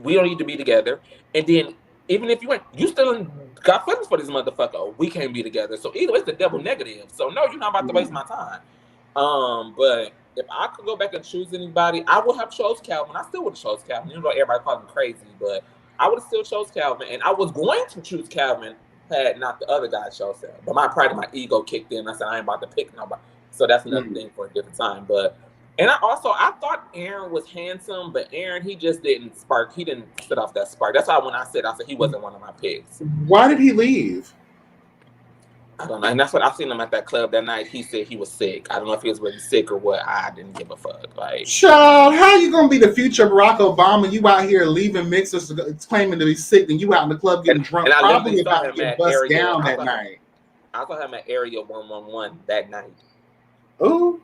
we don't need to be together. And then even if you still got feelings for this motherfucker, we can't be together. So either it's the double negative. So no, you're not about to waste my time. But if I could go back and choose anybody, I would have chose Calvin. I still would have chose Calvin. You know, everybody calls him crazy, but I would have still chose Calvin. And I was going to choose Calvin had not the other guy chose him. But my pride and my ego kicked in. I said, I ain't about to pick nobody. So that's another thing for a different time. And I thought Aaron was handsome, but Aaron, he just didn't spark. He didn't set off that spark. That's why when I said he wasn't one of my picks. Why did he leave? I don't know. And that's what I seen him at that club that night. He said he was sick. I don't know if he was really sick or what. I didn't give a fuck. Like, child, how you gonna be the future Barack Obama? You out here leaving mixers claiming to be sick, and you out in the club getting drunk, probably about to get bust down that night. I saw him at Area 111 that night. Ooh.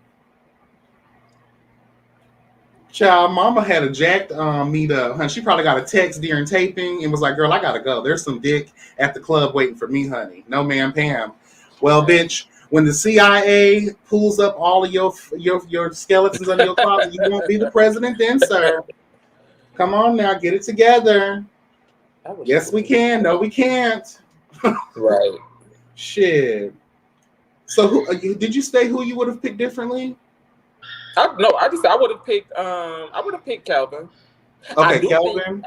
Child, mama had a jacked meetup. Honey, she probably got a text during taping and was like, girl, I gotta go. There's some dick at the club waiting for me, honey. No, ma'am, Pam. Well, bitch, when the CIA pulls up all of your skeletons under your closet, you won't be the president then, sir. Come on now, get it together. Yes, we can. No, we can't. Right. Shit. So, did you say who you would have picked differently? I would have picked Calvin. Okay, Calvin.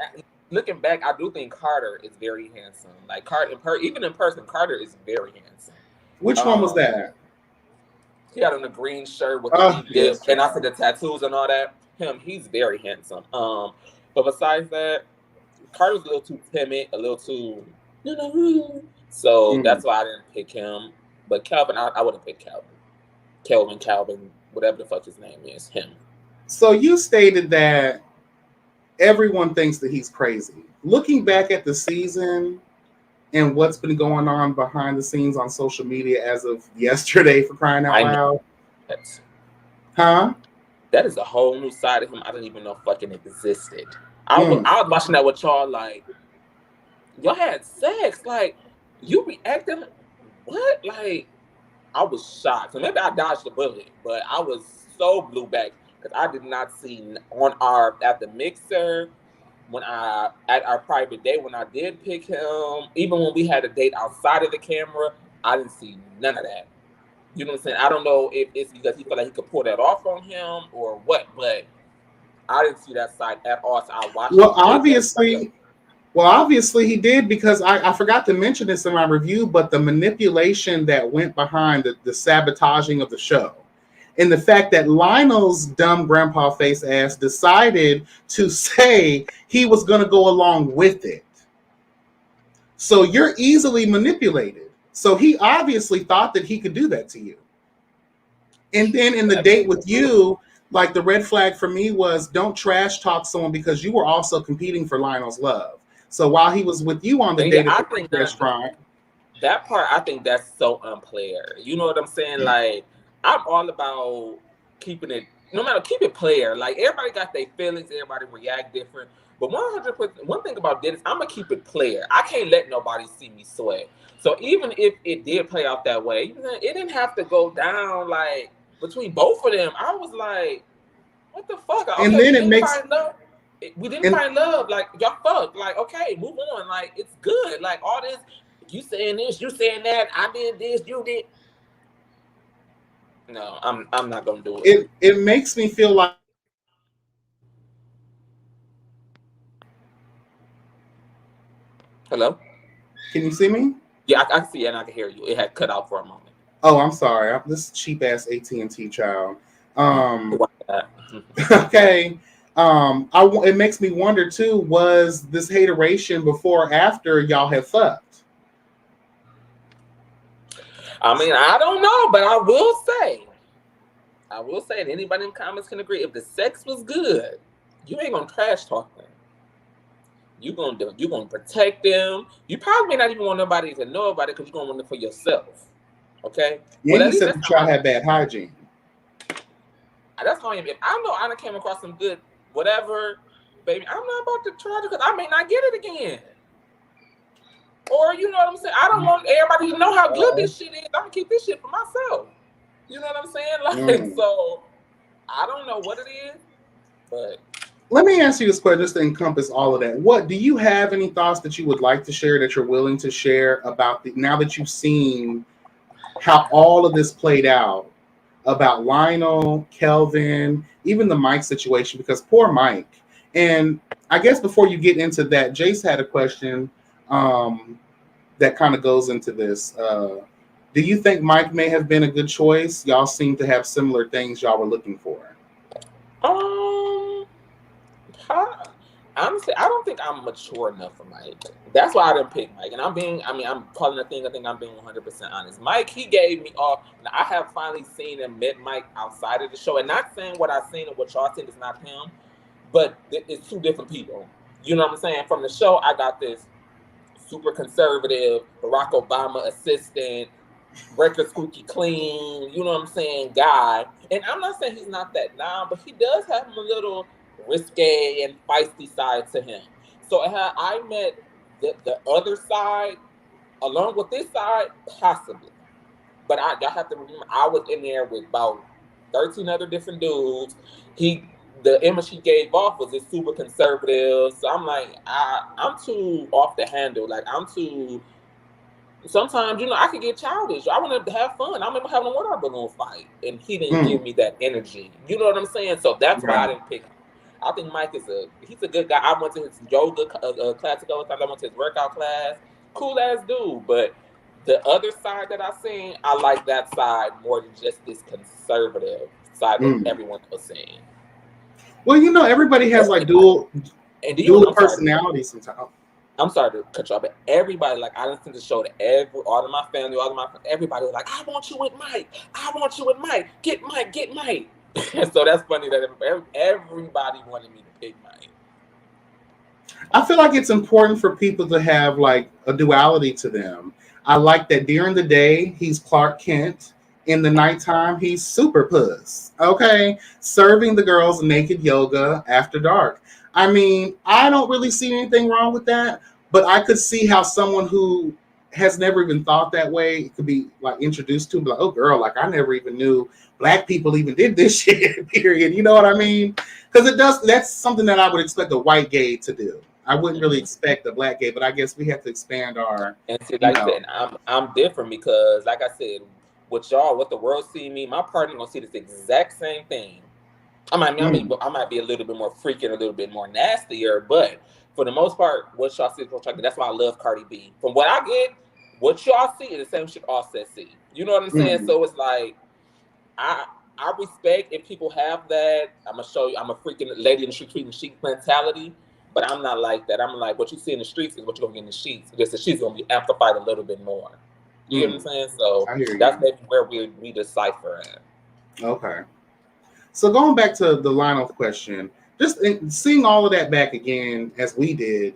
Looking back, I do think Carter is very handsome. Like Carter, even in person, Carter is very handsome. Which one was that? He had on a green shirt with the yes, and I said the tattoos and all that. He's very handsome. But besides that, Carter's a little too timid, a little too, so that's why I didn't pick him. But Calvin, I would have picked Calvin. Calvin, whatever the fuck his name is, him. So you stated that everyone thinks that he's crazy. Looking back at the season and what's been going on behind the scenes on social media as of yesterday, for crying out loud. Huh? That is a whole new side of him I didn't even know fucking existed. I was watching that with y'all like, y'all had sex. Like, you reacting, what? Like, I was shocked. So maybe I dodged the bullet, but I was so blew back because I did not see at the mixer, at our private date, when I did pick him, even when we had a date outside of the camera, I didn't see none of that. You know what I'm saying? I don't know if it's because he felt like he could pull that off on him or what, but I didn't see that side at all. So I watched. Well, obviously he did, because I forgot to mention this in my review, but the manipulation that went behind the sabotaging of the show, and the fact that Lionel's dumb grandpa face ass decided to say he was going to go along with it. So you're easily manipulated. So he obviously thought that he could do that to you. And then in the date with you, like, the red flag for me was don't trash talk someone, because you were also competing for Lionel's love. So while he was with you on the date at the restaurant, that part, I think that's so unplayer. You know what I'm saying? Like, I'm all about keeping it, keep it player. Like, everybody got their feelings, everybody react different. But 100%, one thing about Dennis, I'm gonna keep it player. I can't let nobody see me sweat. So even if it did play out that way, it didn't have to go down like between both of them. I was like, what the fuck? Okay, and then it makes we didn't find love. Like, y'all fuck. Like, okay, move on. Like, it's good. Like, all this, you saying this, you saying that, I did this, you did. No, I'm not gonna do it. It makes me feel like. Hello? Can you see me? Yeah, I can see it and I can hear you. It had cut out for a moment. Oh, I'm sorry. I'm this cheap ass AT&T child. Okay. It makes me wonder too, was this hateration before or after y'all have fucked? I mean, I don't know, but I will say, and anybody in the comments can agree, if the sex was good, you ain't gonna trash talk them. You're gonna protect them. You probably may not even want nobody to know about it because you're gonna want it for yourself. Okay? Yeah, he said that y'all had bad hygiene. That's how I am. If I know I done came across some good whatever, baby, I'm not about to try to, because I may not get it again. Or, you know what I'm saying? I don't want everybody to know how good this shit is. I'm gonna keep this shit for myself. You know what I'm saying? Like, so I don't know what it is, but let me ask you this question just to encompass all of that. What do you have any thoughts that you would like to share, that you're willing to share about now that you've seen how all of this played out, about Lionel, Kelvin, even the Mike situation? Because poor Mike. And I guess before you get into that, Jace had a question that kind of goes into this. Do you think Mike may have been a good choice? Y'all seem to have similar things y'all were looking for. Honestly, I don't think I'm mature enough for Mike. That's why I didn't pick Mike. And I'm calling the thing, I think I'm being 100% honest. Mike, he gave me off. Now, I have finally seen and met Mike outside of the show. And not saying what I've seen and what y'all think is not him, but it's two different people. You know what I'm saying? From the show, I got this super conservative Barack Obama assistant, record squeaky clean, you know what I'm saying, guy. And I'm not saying he's not that now, but he does have a little risque and feisty side to him. So had I met the other side along with this side, possibly. But y'all have to remember, I was in there with about 13 other different dudes. The image he gave off was just super conservative. So I'm like, I'm too off the handle. Like I'm too. Sometimes I could get childish. I want to have fun. I remember having a water balloon fight, and he didn't give me that energy. You know what I'm saying? So that's why I didn't pick him. I think Mike he's a good guy. I went to his yoga class a couple times. I went to his workout class. Cool ass dude, but the other side that I seen, I like that side more than just this conservative side that everyone was saying. Well, everybody has like dual personalities sometimes. I'm sorry to cut you off, but everybody, like, I listened to the show to all of my family, everybody was like, I want you with Mike. I want you with Mike. Get Mike, get Mike. So that's funny that everybody wanted me to pick Mike. I feel like it's important for people to have like a duality to them. I like that during the day, he's Clark Kent. In the nighttime, he's Super Puss. Okay? Serving the girls naked yoga after dark. I mean, I don't really see anything wrong with that, but I could see how someone who has never even thought that way could be like introduced to, like, oh girl, like I never even knew Black people even did this shit, period. You know what I mean? Because that's something that I would expect a white gay to do. I wouldn't really expect a Black gay, but I guess we have to expand our. And see, like I said, I'm different because, like I said, what the world see me, my partner gonna see this exact same thing. I might be a little bit more freaky and a little bit more nastier, but for the most part, what y'all see is what y'all get. That's why I love Cardi B. From what I get, what y'all see is the same shit Offset see. You know what I'm saying? So it's like, I respect if people have that. I'm gonna show you. I'm a freaking lady in the street treating chic mentality, but I'm not like that. I'm like, what you see in the streets is what you're gonna get in the sheets. Just the sheets gonna be amplified a little bit more. You know what I'm saying? So that's maybe where we decipher at. Okay. So going back to the line of question, just seeing all of that back again as we did,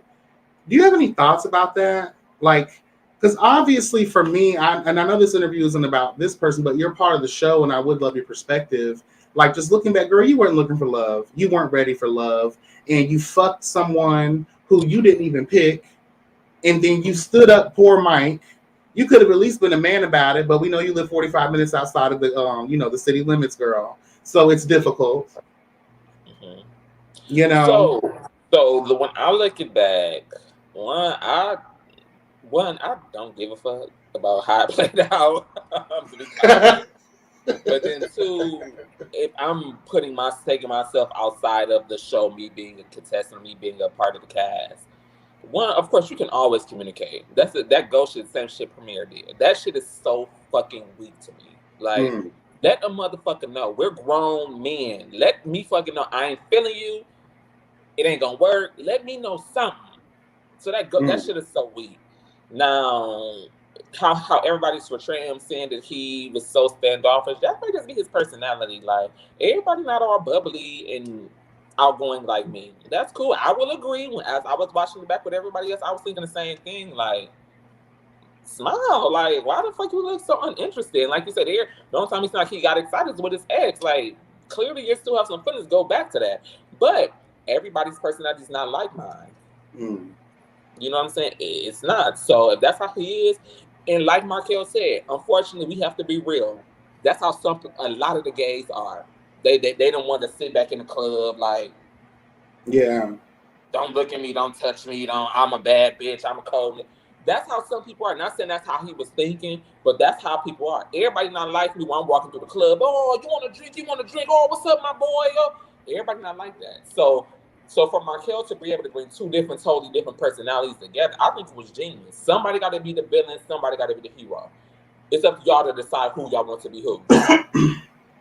do you have any thoughts about that? Like, because obviously for me, I know this interview isn't about this person, but you're part of the show, and I would love your perspective. Like, just looking back, girl, you weren't looking for love. You weren't ready for love, and you fucked someone who you didn't even pick, and then you stood up, poor Mike. You could have at least been a man about it, but we know you live 45 minutes outside of the, the city limits, girl. So it's difficult. So when I look at back, I don't give a fuck about how it played out. But then two, if I'm taking myself outside of the show, me being a contestant, me being a part of the cast, one, of course, you can always communicate. That ghost shit, same shit Premiere did. That shit is so fucking weak to me. Like, let a motherfucker know. We're grown men. Let me fucking know I ain't feeling you. It ain't gonna work. Let me know something. So that shit is so weak. Now, how everybody's portraying him, saying that he was so standoffish, that might just be his personality. Like, everybody not all bubbly and outgoing like me. That's cool. I will agree. As I was watching it back with everybody else, I was thinking the same thing. Like, smile. Like, why the fuck you look so uninterested? Like you said, the only time he seemed like he got excited is with his ex. Like, clearly you still have some feelings. Go back to that. But everybody's personality is not like mine. You know what I'm saying? It's not. So if that's how he is, and like Markel said, unfortunately, we have to be real. That's how a lot of the gays are. They don't want to sit back in the club like, don't look at me, don't touch me, I'm a bad bitch, I'm a cold. That's how some people are. Not saying that's how he was thinking, but that's how people are. Everybody not like me when I'm walking through the club. Oh, you want to drink? You want to drink? Oh, what's up, my boy? Oh, everybody not like that. So for Markel to be able to bring two totally different personalities together, I think it was genius. Somebody got to be the villain. Somebody got to be the hero. It's up to y'all to decide who y'all want to be who.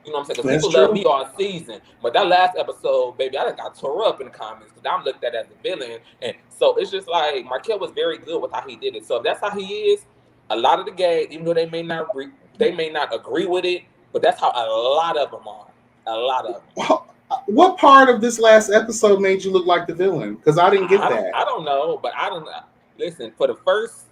You know what I'm saying? Because people love me all season. But that last episode, baby, I got tore up in the comments because I'm looked at as a villain. And so it's just like Markel was very good with how he did it. So if that's how he is, a lot of the gays, even though they may not agree with it, but that's how a lot of them are. A lot of them. What part of this last episode made you look like the villain? Because I didn't get that. I don't know, but I don't know. Listen, for the first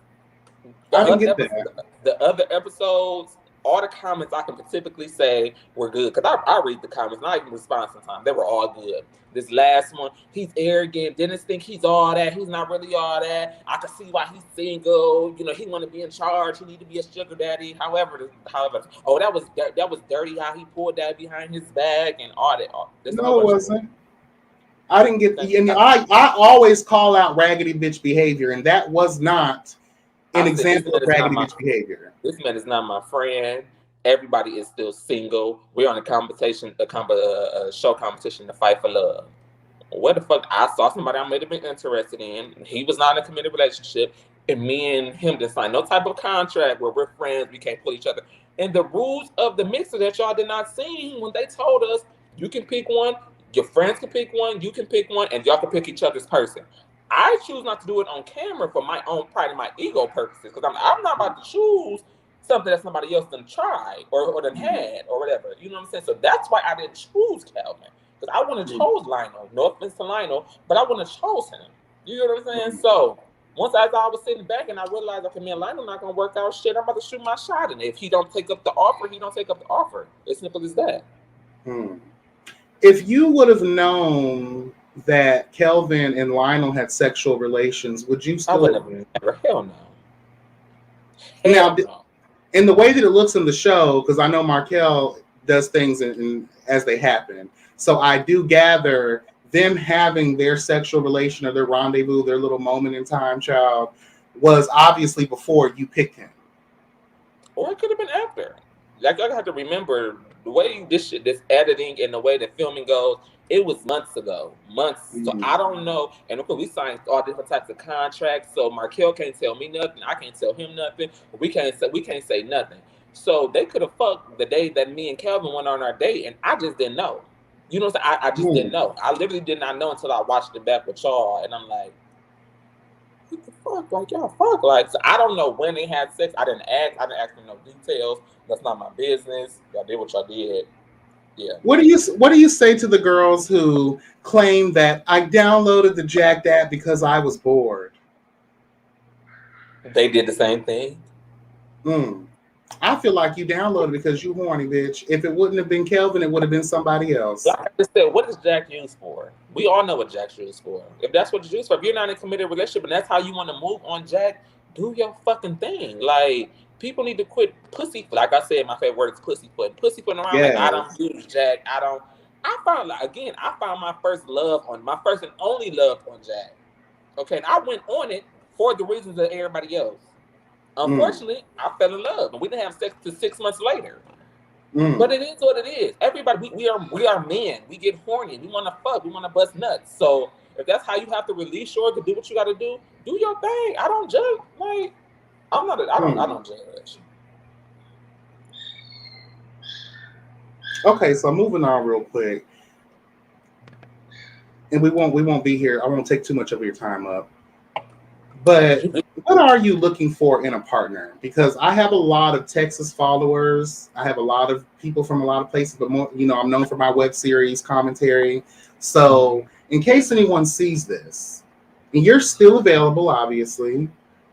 I didn't get that. The other episodes, all the comments I can specifically say were good because I read the comments and I even respond sometimes. They were all good. This last one, he's arrogant. Dennis think he's all that. He's not really all that. I can see why he's single. You know, he want to be in charge. He need to be a sugar daddy. However, oh, that was dirty how he pulled that behind his back and all that. No, it wasn't. I didn't get. And I always call out raggedy bitch behavior, and that was not an example of raggedy bitch behavior. This man is not my friend. Everybody is still single. We're on a show competition to fight for love. What the fuck? I saw somebody I might have been interested in. He was not in a committed relationship, and me and him just signed no type of contract where we're friends. We can't pull each other. And the rules of the mixer that y'all did not see when they told us you can pick one, your friends can pick one, you can pick one, and y'all can pick each other's person. I choose not to do it on camera for my own pride and my ego purposes because I'm not about to choose something that somebody else done tried or done had or whatever. You know what I'm saying? So that's why I didn't choose Calvin because I wouldn't have chose Lionel. No offense to Lionel, but I wouldn't have chose him. You know what I'm saying? So once I was sitting back and I realized, okay, man, Lionel not gonna work out shit. I'm about to shoot my shot, and if he don't take up the offer, he don't take up the offer. As simple as that. If you would have known that Kelvin and Lionel had sexual relations, would you still? I would have never. Hell no. Now, in the way that it looks in the show, because I know Markel does things as they happen, so I do gather them having their sexual relation or their rendezvous, their little moment in time, child, was obviously before you picked him. Or it could have been after. Like I have to remember the way this editing and the way the filming goes. It was months ago, So I don't know. And of course, we signed all different types of contracts. So Markel can't tell me nothing. I can't tell him nothing. We can't say nothing. So they could have fucked the day that me and Calvin went on our date, and I just didn't know. You know what I'm saying? I just didn't know. I literally did not know until I watched it back with y'all, and I'm like, what the fuck? Like, y'all fuck. Like, so I don't know when they had sex. I didn't ask for no details. That's not my business. Y'all did what y'all did. Yeah. What do you say to the girls who claim that I downloaded the Jacked app because I was bored? They did the same thing. I feel like you downloaded because you horny, bitch. If it wouldn't have been Kelvin, it would have been somebody else. Like I just said, what is Jack used for? We all know what Jack's used for. If that's what it's used for, if you're not in a committed relationship and that's how you want to move on Jack, do your fucking thing. Like, people need to quit pussy. Like I said, my favorite word is pussyfooting. Pussyfooting around. Yes. Like, I don't use Jack. I found my first and only love on Jack. Okay, and I went on it for the reasons of everybody else. Unfortunately, I fell in love, and we didn't have sex till 6 months later. But it is what it is. Everybody, we are men. We get horny. We want to fuck. We want to bust nuts. So if that's how you have to release yours to do what you got to do your thing. I don't judge. Like, I don't judge. Okay, so moving on real quick, and we won't be here. I won't take too much of your time up. But what are you looking for in a partner? Because I have a lot of Texas followers. I have a lot of people from a lot of places, but more, I'm known for my web series commentary. So in case anyone sees this, and you're still available, obviously.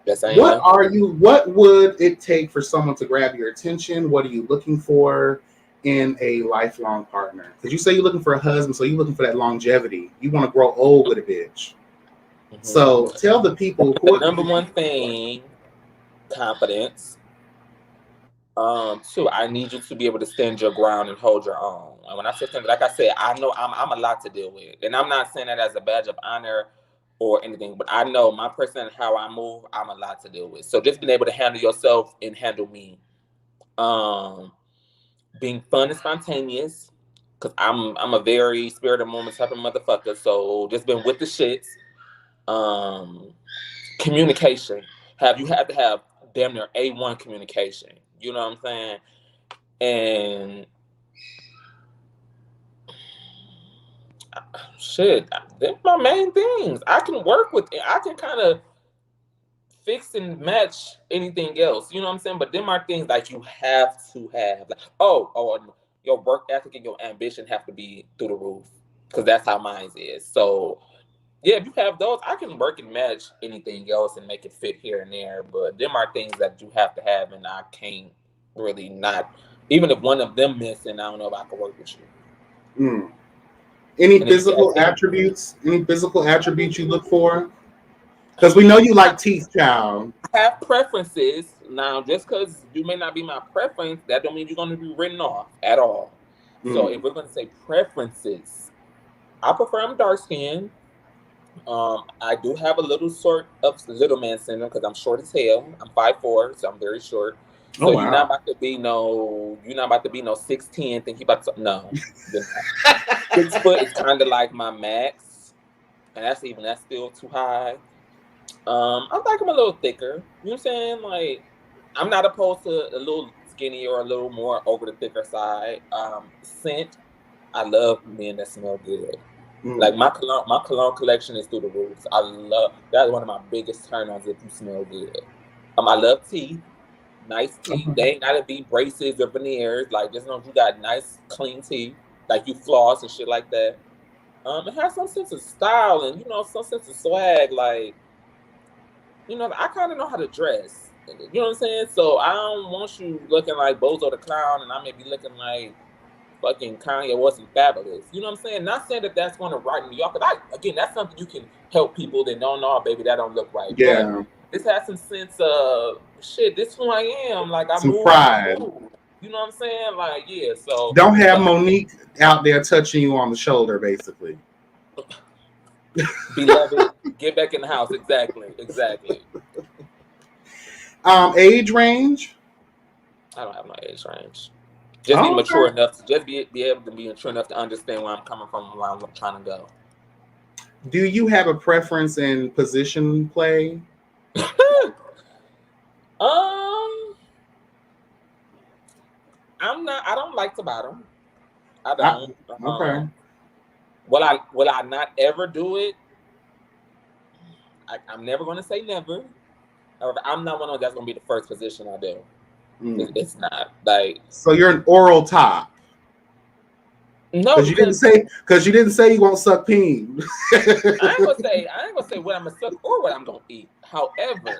Yes, I am. What would it take for someone to grab your attention? What are you looking for in a lifelong partner? Because you say you're looking for a husband, so you're looking for that longevity. You want to grow old with a bitch. So tell the people. The number one thing, confidence. 2, I need you to be able to stand your ground and hold your own. And when I say stand, like I said, I know I'm a lot to deal with, and I'm not saying that as a badge of honor or anything, but I know my person and how I move, I'm a lot to deal with. So just being able to handle yourself and handle me. Being fun and spontaneous, because I'm a very spirit of moment type of motherfucker. So just been with the shits. Communication. You have to have damn near A1 communication. You know what I'm saying? And shit, they're my main things. I can work with it. I can kind of fix and match anything else. You know what I'm saying? But them are things like you have to have. Like, your work ethic and your ambition have to be through the roof, because that's how mine is. So Yeah, if you have those, I can work and match anything else and make it fit here and there. But them are things that you have to have, and I can't really not. Even if one of them missing, I don't know if I can work with you. Mm. Any And if you physical ask me, attributes? Any physical attributes you look for? Because we know you like teeth, child. I have preferences now. Just because you may not be my preference, that don't mean you're going to be written off at all. So Mm. if we're going to say preferences, I prefer I'm dark skinned. I do have a little sort of little man syndrome because I'm short as hell. I'm 5'4", so I'm very short. Oh So wow. you're not about to be no 6'10". Think you about to no. You're not. 6 foot is kind of like my max, and that's still too high. I like them a little thicker. You know what I'm saying? Like, I'm not opposed to a little skinny or a little more over the thicker side. Scent, I love men that smell good. Like Mm. my cologne collection is through the roof. I love that's one of my biggest turn-ons if you smell good. I love teeth, nice teeth. Okay. They ain't gotta be braces or veneers. Like just know you got nice, clean teeth. Like you floss and shit like that. It has some sense of style and some sense of swag. Like I kind of know how to dress. You know what I'm saying? So I don't want you looking like Bozo the Clown, and I may be looking like fucking Kanye wasn't fabulous. You know what I'm saying? Not saying that that's going to right me off, but again, that's something you can help people that don't know, baby, that don't look right. But Yeah. this has some sense of shit. This who I am. Like I Some move how I pride. move. You know what I'm saying? Like yeah. So Don't have but Monique out there touching you on the shoulder, basically. beloved, get back in the house. Exactly. Exactly. Age range. I don't have no age range. Just be Oh, mature okay. enough to just be able to be mature enough to understand where I'm coming from and where I'm trying to go. Do you have a preference in position play? um, I'm not. I don't like to bottom. I I, don't. okay. Will I not ever do it? I'm never going to say never. However, I'm not one of those that's going to be the first position I do. Mm. It's not like So you're an oral top no, because you didn't because say you won't suck peen. I ain't gonna say what I'm gonna suck or what I'm gonna eat. However,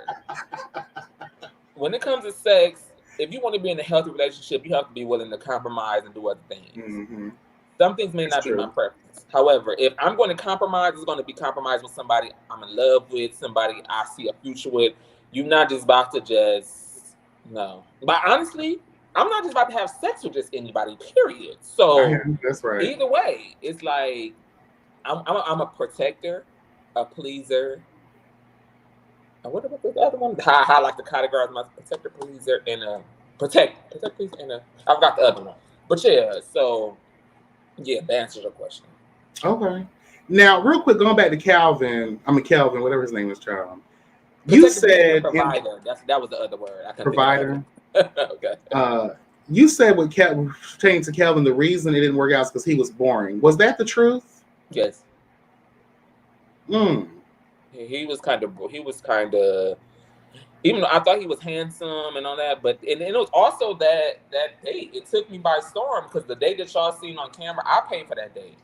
when it comes to sex, if you want to be in a healthy relationship, you have to be willing to compromise and do other things. Hmm. Some things may That's not be my true. preference. However, if I'm going to compromise, it's going to be compromise with somebody I'm in love with, somebody I see a future with. You're not just about to just no. But honestly, I'm not just about to have sex with just anybody. Period. So That's right. either way, it's like I'm a protector, a pleaser. And what about the other one? I like to categorize my protector, pleaser, and a protect, pleaser, and a. I forgot the other one. But yeah, so yeah, that answers your question. Okay. Now, real quick, going back to Calvin. I mean Kelvin, whatever his name is, child. You Protector, pleaser, and said in provider. That was the other word. I couldn't think of the other provider. one. Okay. Uh, you said with pertaining to Kelvin, the reason it didn't work out is because he was boring. Was that the truth? Yes. Mm. He was kind of. He was kind of. Even though I thought he was handsome and all that, but and it was also that date. It took me by storm because the date that y'all seen on camera, I paid for that date.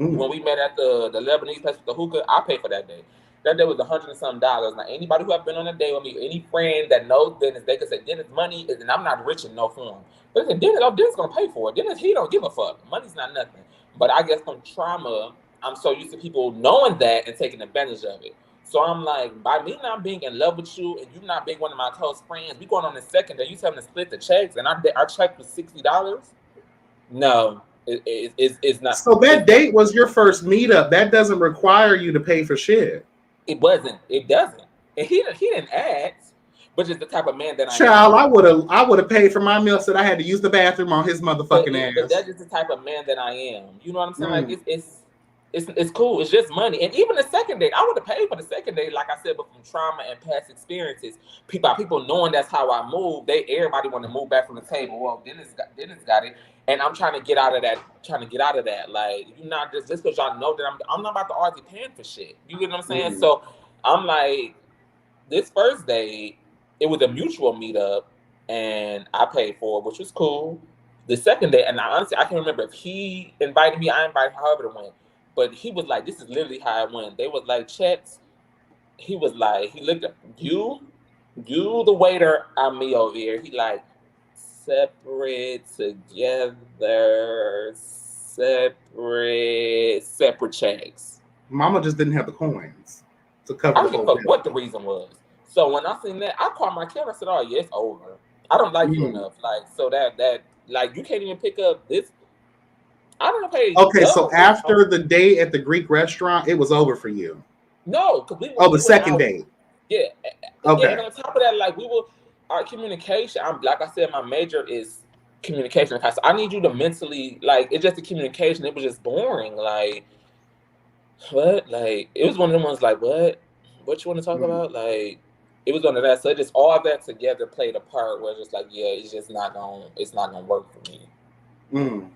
Mm. When we met at the Lebanese place with the hookah, I paid for that day. That day was $100 and some dollars. Now anybody who have been on a date with me, any friend that knows Dennis, they could say Dennis money is, and I'm not rich in no form. But they said Dennis gonna pay for it. Dennis, he don't give a fuck. Money's not nothing. But I guess from trauma, I'm so used to people knowing that and taking advantage of it. So I'm like, by me not being in love with you and you not being one of my close friends, we going on the second day. You tell me to split the checks, and our check was $60. No, it's not. So that It's date was your first meetup. That doesn't require you to pay for shit. It wasn't. It doesn't. And he didn't ask, but just the type of man that I am. Child, I would have paid for my meal. Said I had to use the bathroom on his motherfucking But ass. that's just the type of man that I am. You know what I'm saying? Like Mm. it's cool. It's just money. And even the second date, I would have paid for the second date, like I said, but from trauma and past experiences, people knowing that's how I move, everybody want to move back from the table. Well, Dennis got it. And I'm trying to get out of that, Like, you're not just because y'all know that I'm not about to argue paying for shit. You get what I'm saying? Mm. So I'm like, this first date, it was a mutual meetup, and I paid for it, which was cool. The second day, and honestly, I can't remember if he invited me, I invited, however it went. But he was like, this is literally how it went. They was like, checks. He was like, he looked at you the waiter, I'm me over here. He like, separate, together, separate checks. Mama just didn't have the coins to cover I the don't give a whole fuck what the reason was. So when I seen that, I called my kid. I said, "Oh yeah, it's over. I don't like you bill. enough. Like so that like you can't even pick up this. I don't pay Okay, so double this. after the day at the Greek restaurant, it was over for you. No, because Oh, the we were second out. date. Yeah, yeah. And Okay. on top of that, like we were our communication. I'm like I said, my major is communication. So I need you to mentally like it's just the communication. It was just boring. Like what? Like it was one of them ones. Like what? What you want to talk Mm. about? Like it was one of that. So just all that together played a part. Where it's just like yeah, it's not gonna work for me. Mm.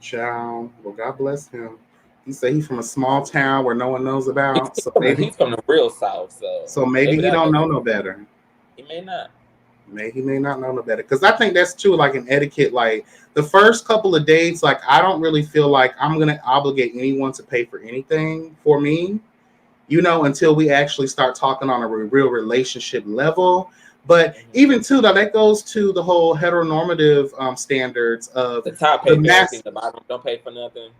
Child. Well, God bless him. He said he's from a small town where no one knows about. So maybe, He's from the real South, so maybe he that don't makes know it. no better. He may not. He may not know no better. Because I think that's too like an etiquette. Like the first couple of dates, like I don't really feel like I'm gonna obligate anyone to pay for anything for me, until we actually start talking on a real relationship level. But even too, though, that goes to the whole heteronormative standards of The top the pay for mass. everything. The bottom don't pay for nothing.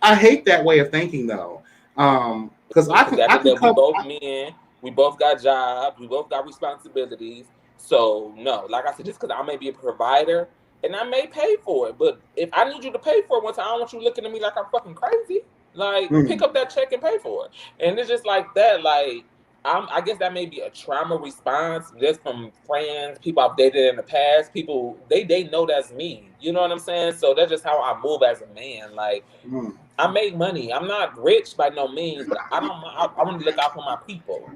I hate that way of thinking though, because I Because can at I the can day we come. both men, we both got jobs, we both got responsibilities. So no, like I said, just because I may be a provider and I may pay for it, but if I need you to pay for it once, I don't want you looking at me like I'm fucking crazy. Like pick Mm, up that check and pay for it. And it's just like that. Like I guess that may be a trauma response just from friends, people I've dated in the past. People they know that's me. You know what I'm saying? So that's just how I move as a man. Like mm, I make money. I'm not rich by no means, but I don't. I want to look out for my people.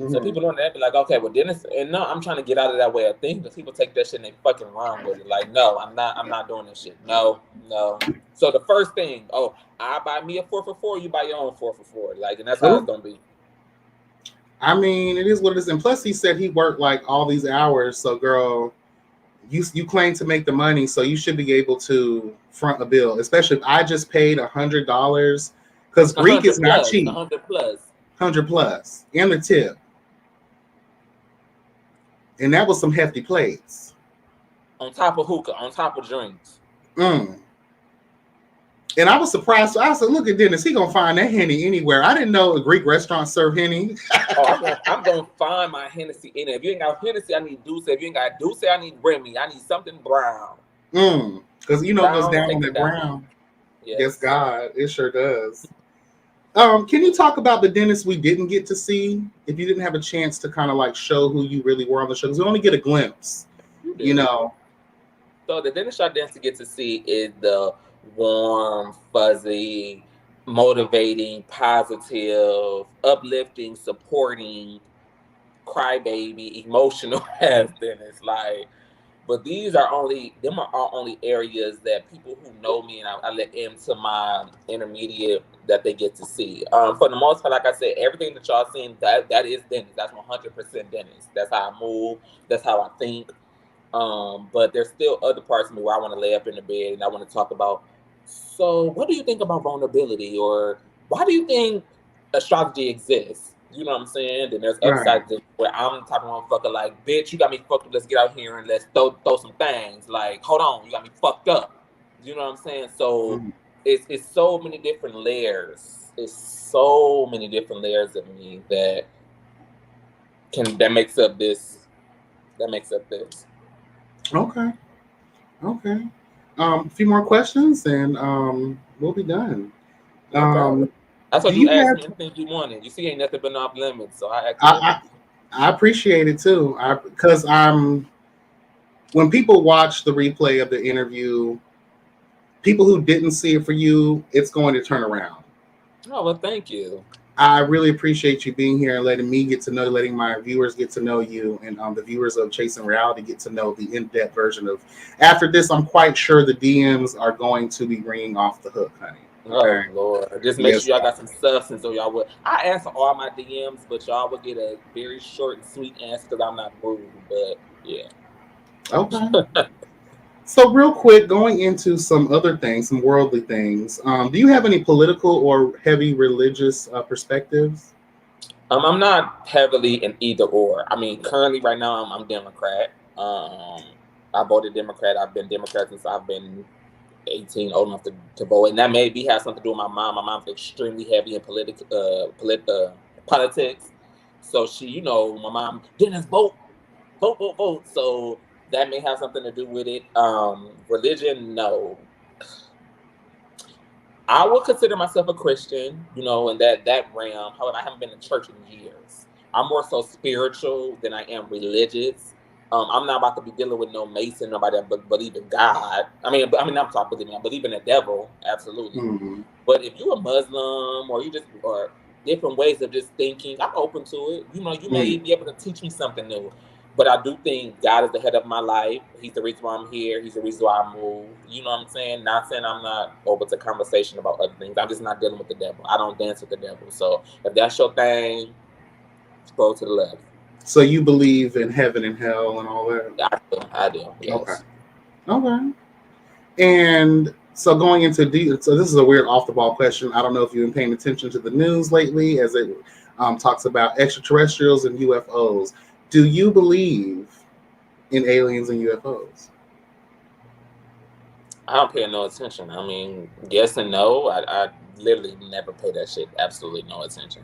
So mm. people don't be like, okay, well, Dennis, and no, I'm trying to get out of that way of thinking because people take that shit and they fucking run with it. Like, no, I'm not. I'm not doing this shit. No, no. So the first thing, oh, I buy me a 4 for $4. You buy your own 4 for $4. Like, and that's how it's True. gonna be. I mean, it is what it is. And plus, he said he worked like all these hours. So, girl, you claim to make the money, so you should be able to front a bill. Especially if I just paid $100, because A Greek is hundred not plus, a cheap. hundred plus 100 plus and the tip, and that was some hefty plates. on top of hookah, on top of drinks. Mm. And I was surprised. So I said, "Look at Dennis. He gonna find that Henny anywhere." I didn't know a Greek restaurant served Henny. Oh, I'm gonna find my Hennessy in it. If you ain't got Hennessy, I need Douce. If you ain't got Douce, I need Remy. I need something brown. Because it goes Brown, down on take it that down. brown. Yes, Yes. God, it sure does. Can you talk about the Dennis we didn't get to see? If you didn't have a chance to kind of like show who you really were on the show, because we only get a glimpse. You You do. know. So the Dennis Shaw dance to get to see is the warm, fuzzy, motivating, positive, uplifting, supporting, crybaby, emotional as Dennis. Like, but these are only areas that people who know me and I let into my intermediate that they get to see. For the most part, like I said, everything that y'all seen that is Dennis. That's 100% Dennis. That's how I move. That's how I think. But there's still other parts of me where I want to lay up in the bed and I want to talk about. So, what do you think about vulnerability, or why do you think astrology exists? You know what I'm saying? Then there's other Right. sides of it where I'm the type of motherfucker like, bitch, you got me fucked up. Let's get out here and let's throw some things. Like, hold on, you got me fucked up. You know what I'm saying? So Mhm. it's so many different layers. It's so many different layers of me that makes up this. That makes up this. Okay. Okay. A few more questions and we'll be done. No problem. Um, I do told you you ask have? me anything you wanted. You see, ain't nothing been off limits, so I ask you I, anything. I appreciate it too. Because when people watch the replay of the interview, people who didn't see it for you, it's going to turn around. Oh well, thank you. I really appreciate you being here and letting me get to know, letting my viewers get to know you, and the viewers of Chasing Reality get to know the in-depth version of. After this, I'm quite sure the DMs are going to be ringing off the hook, honey. Oh Okay. Lord, just make Yes, sure y'all God. got some substance, so y'all would. I answer all my DMs, but y'all would get a very short and sweet answer because I'm not rude. But yeah, Okay. So real quick, going into some other things, some worldly things. Do you have any political or heavy religious perspectives? I'm not heavily in either or. I mean, currently right now I'm Democrat. I voted Democrat. I've been Democrat since I've been 18, old enough to vote, and that maybe has something to do with my mom. My mom's extremely heavy in politics, so she, my mom didn't vote, vote, vote, vote. So that may have something to do with it. Religion, no. I would consider myself a Christian, in that realm. However, I haven't been to church in years. I'm more so spiritual than I am religious. I'm not about to be dealing with no Mason, nobody that believe in God. I'm sorry, I believe in the devil, absolutely. Mm-hmm. But if you're a Muslim or different ways of just thinking, I'm open to it. You may be able to teach me something new. But I do think God is the head of my life. He's the reason why I'm here. He's the reason why I move. You know what I'm saying? Not saying I'm not open to conversation about other things. I'm just not dealing with the devil. I don't dance with the devil. So if that's your thing, scroll to the left. So you believe in heaven and hell and all that? I do. Yes. Okay. And so going into so this is a weird off the ball question. I don't know if you've been paying attention to the news lately, as it talks about extraterrestrials and UFOs. Do you believe in aliens and UFOs? I don't pay no attention. I mean, yes and no. I literally never pay that shit absolutely no attention.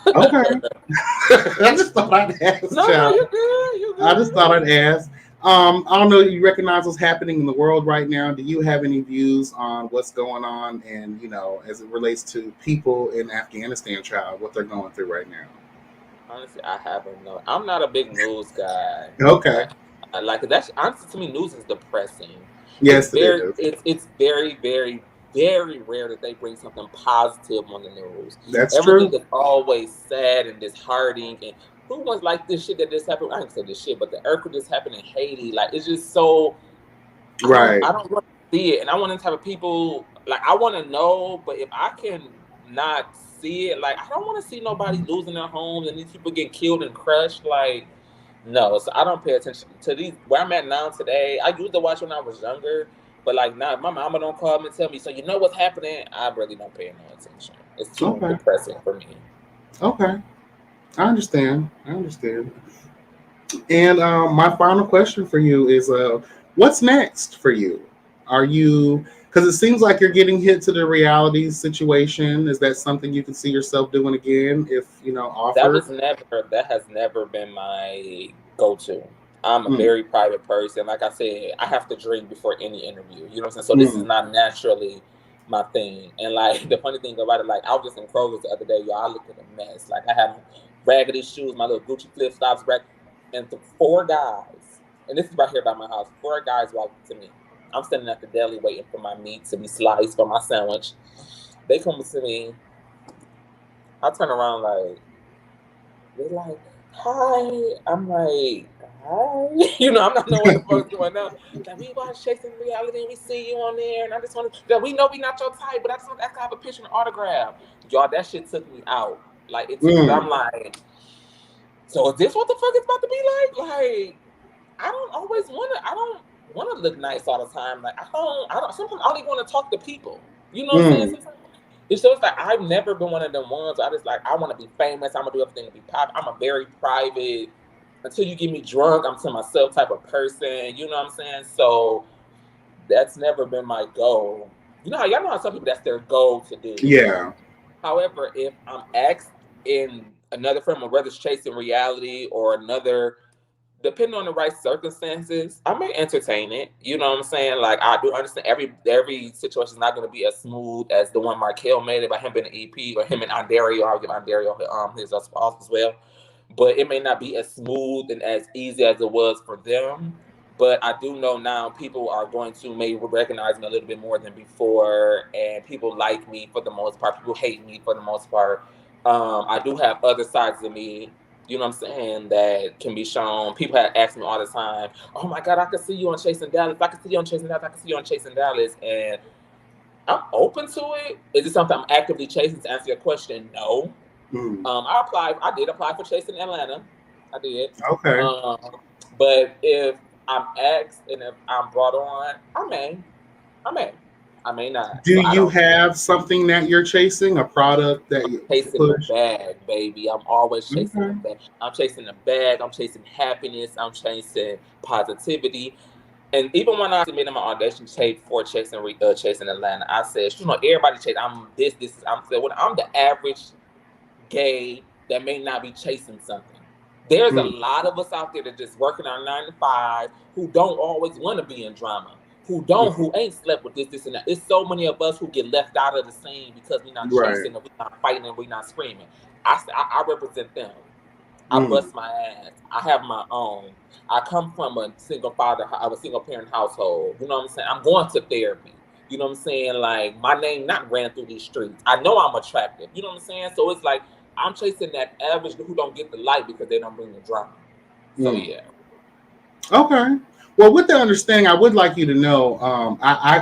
Okay. I just thought I'd ask. No, you're good. You're good. I just thought I'd ask. I don't know. You recognize what's happening in the world right now. Do you have any views on what's going on, and as it relates to people in Afghanistan, child, what they're going through right now? Honestly, I haven't known. I'm not a big news guy. Okay. Like that's honestly to me, news is depressing. Yes, it's very, very, very rare that they bring something positive on the news. That's Everything true. is always sad and disheartening. And who wants like this shit that just happened? I didn't say this shit, but the earthquake just happened in Haiti. Like it's just so. Right. I don't want to see it, and I want to type of people like I want to know, but if I can not see it, like I don't want to see nobody losing their homes and these people getting killed and crushed. Like no, so I don't pay attention to these. Where I'm at now today, I used to watch when I was younger, but like now, my mama don't call me and tell me. So you know what's happening? I really don't pay no attention. It's too depressing for me. Okay, I understand. And my final question for you is, what's next for you? Are you, because it seems like you're getting hit to the reality situation. Is that something you can see yourself doing again if, offered? That has never been my go-to. I'm a very private person. Like I said, I have to drink before any interview. You know what I'm saying? So this is not naturally my thing. And like the funny thing about it, like I was just in Kroger's the other day, y'all. I looked at a mess. Like I had raggedy shoes, my little Gucci flip flops, and 4 guys, and this is right here by my house. 4 guys walked to me. I'm standing at the deli waiting for my meat to be sliced for my sandwich. They come to me. I turn around like, they're like, hi. I'm like, hi. I'm not knowing what the fuck's going on. Like, we watch Chasing Reality and we see you on there. And I just want to, we know we not your type, but I just want to have a picture and autograph. Y'all, that shit took me out. Like, I'm like, so is this what the fuck it's about to be like? Like, I don't want to look nice all the time. Like, sometimes I don't even want to talk to people. You know what I'm saying? Sometimes it's just like, I've never been one of them ones. I just like, I want to be famous. I'm going to do everything to be pop. I'm a very private, until you get me drunk, I'm to myself type of person. You know what I'm saying? So that's never been my goal. Y'all know how some people, that's their goal to do. Yeah. However, if I'm asked in another film, whether it's Chasing Reality or another, depending on the right circumstances, I may entertain it. You know what I'm saying? Like, I do understand every situation is not going to be as smooth as the one Markel made about him being an EP, or him and Ondario. I'll give Ondario his as well. But it may not be as smooth and as easy as it was for them. But I do know now people are going to maybe recognize me a little bit more than before, and people like me for the most part. People hate me for the most part. I do have other sides of me, you know what I'm saying, that can be shown. People have asked me all the time, oh my God, I can see you on Chasing Dallas. I can see you on Chasing Dallas. I can see you on Chasing Dallas. And I'm open to it. Is it something I'm actively chasing? To answer your question, no. I did apply for Chasing Atlanta. I did. Okay. But if I'm asked and if I'm brought on, I may not. Do So I you don't. have something that you're chasing, a product that you Chasing the push? bag, baby. I'm always chasing the Okay. bag. I'm chasing the bag. I'm chasing happiness. I'm chasing positivity. And even when I submitted my audition tape for Chasing Atlanta, I said, everybody chase. I'm this. This is. I'm saying, I'm the average gay that may not be chasing something. There's a Mm, lot of us out there that just working our 9 to 5 who don't always want to be in drama, mm, who ain't slept with this, and that. It's so many of us who get left out of the scene because we're not right. chasing and we're not fighting and we're not screaming. I represent them. I Mm, bust my ass. I have my own. I come from a single parent household. You know what I'm saying? I'm going to therapy. You know what I'm saying? Like my name not ran through these streets. I know I'm attractive. You know what I'm saying? So it's like I'm chasing that average who don't get the light because they don't bring the drama. So mm. yeah. Okay. Well, with that understanding, I would like you to know,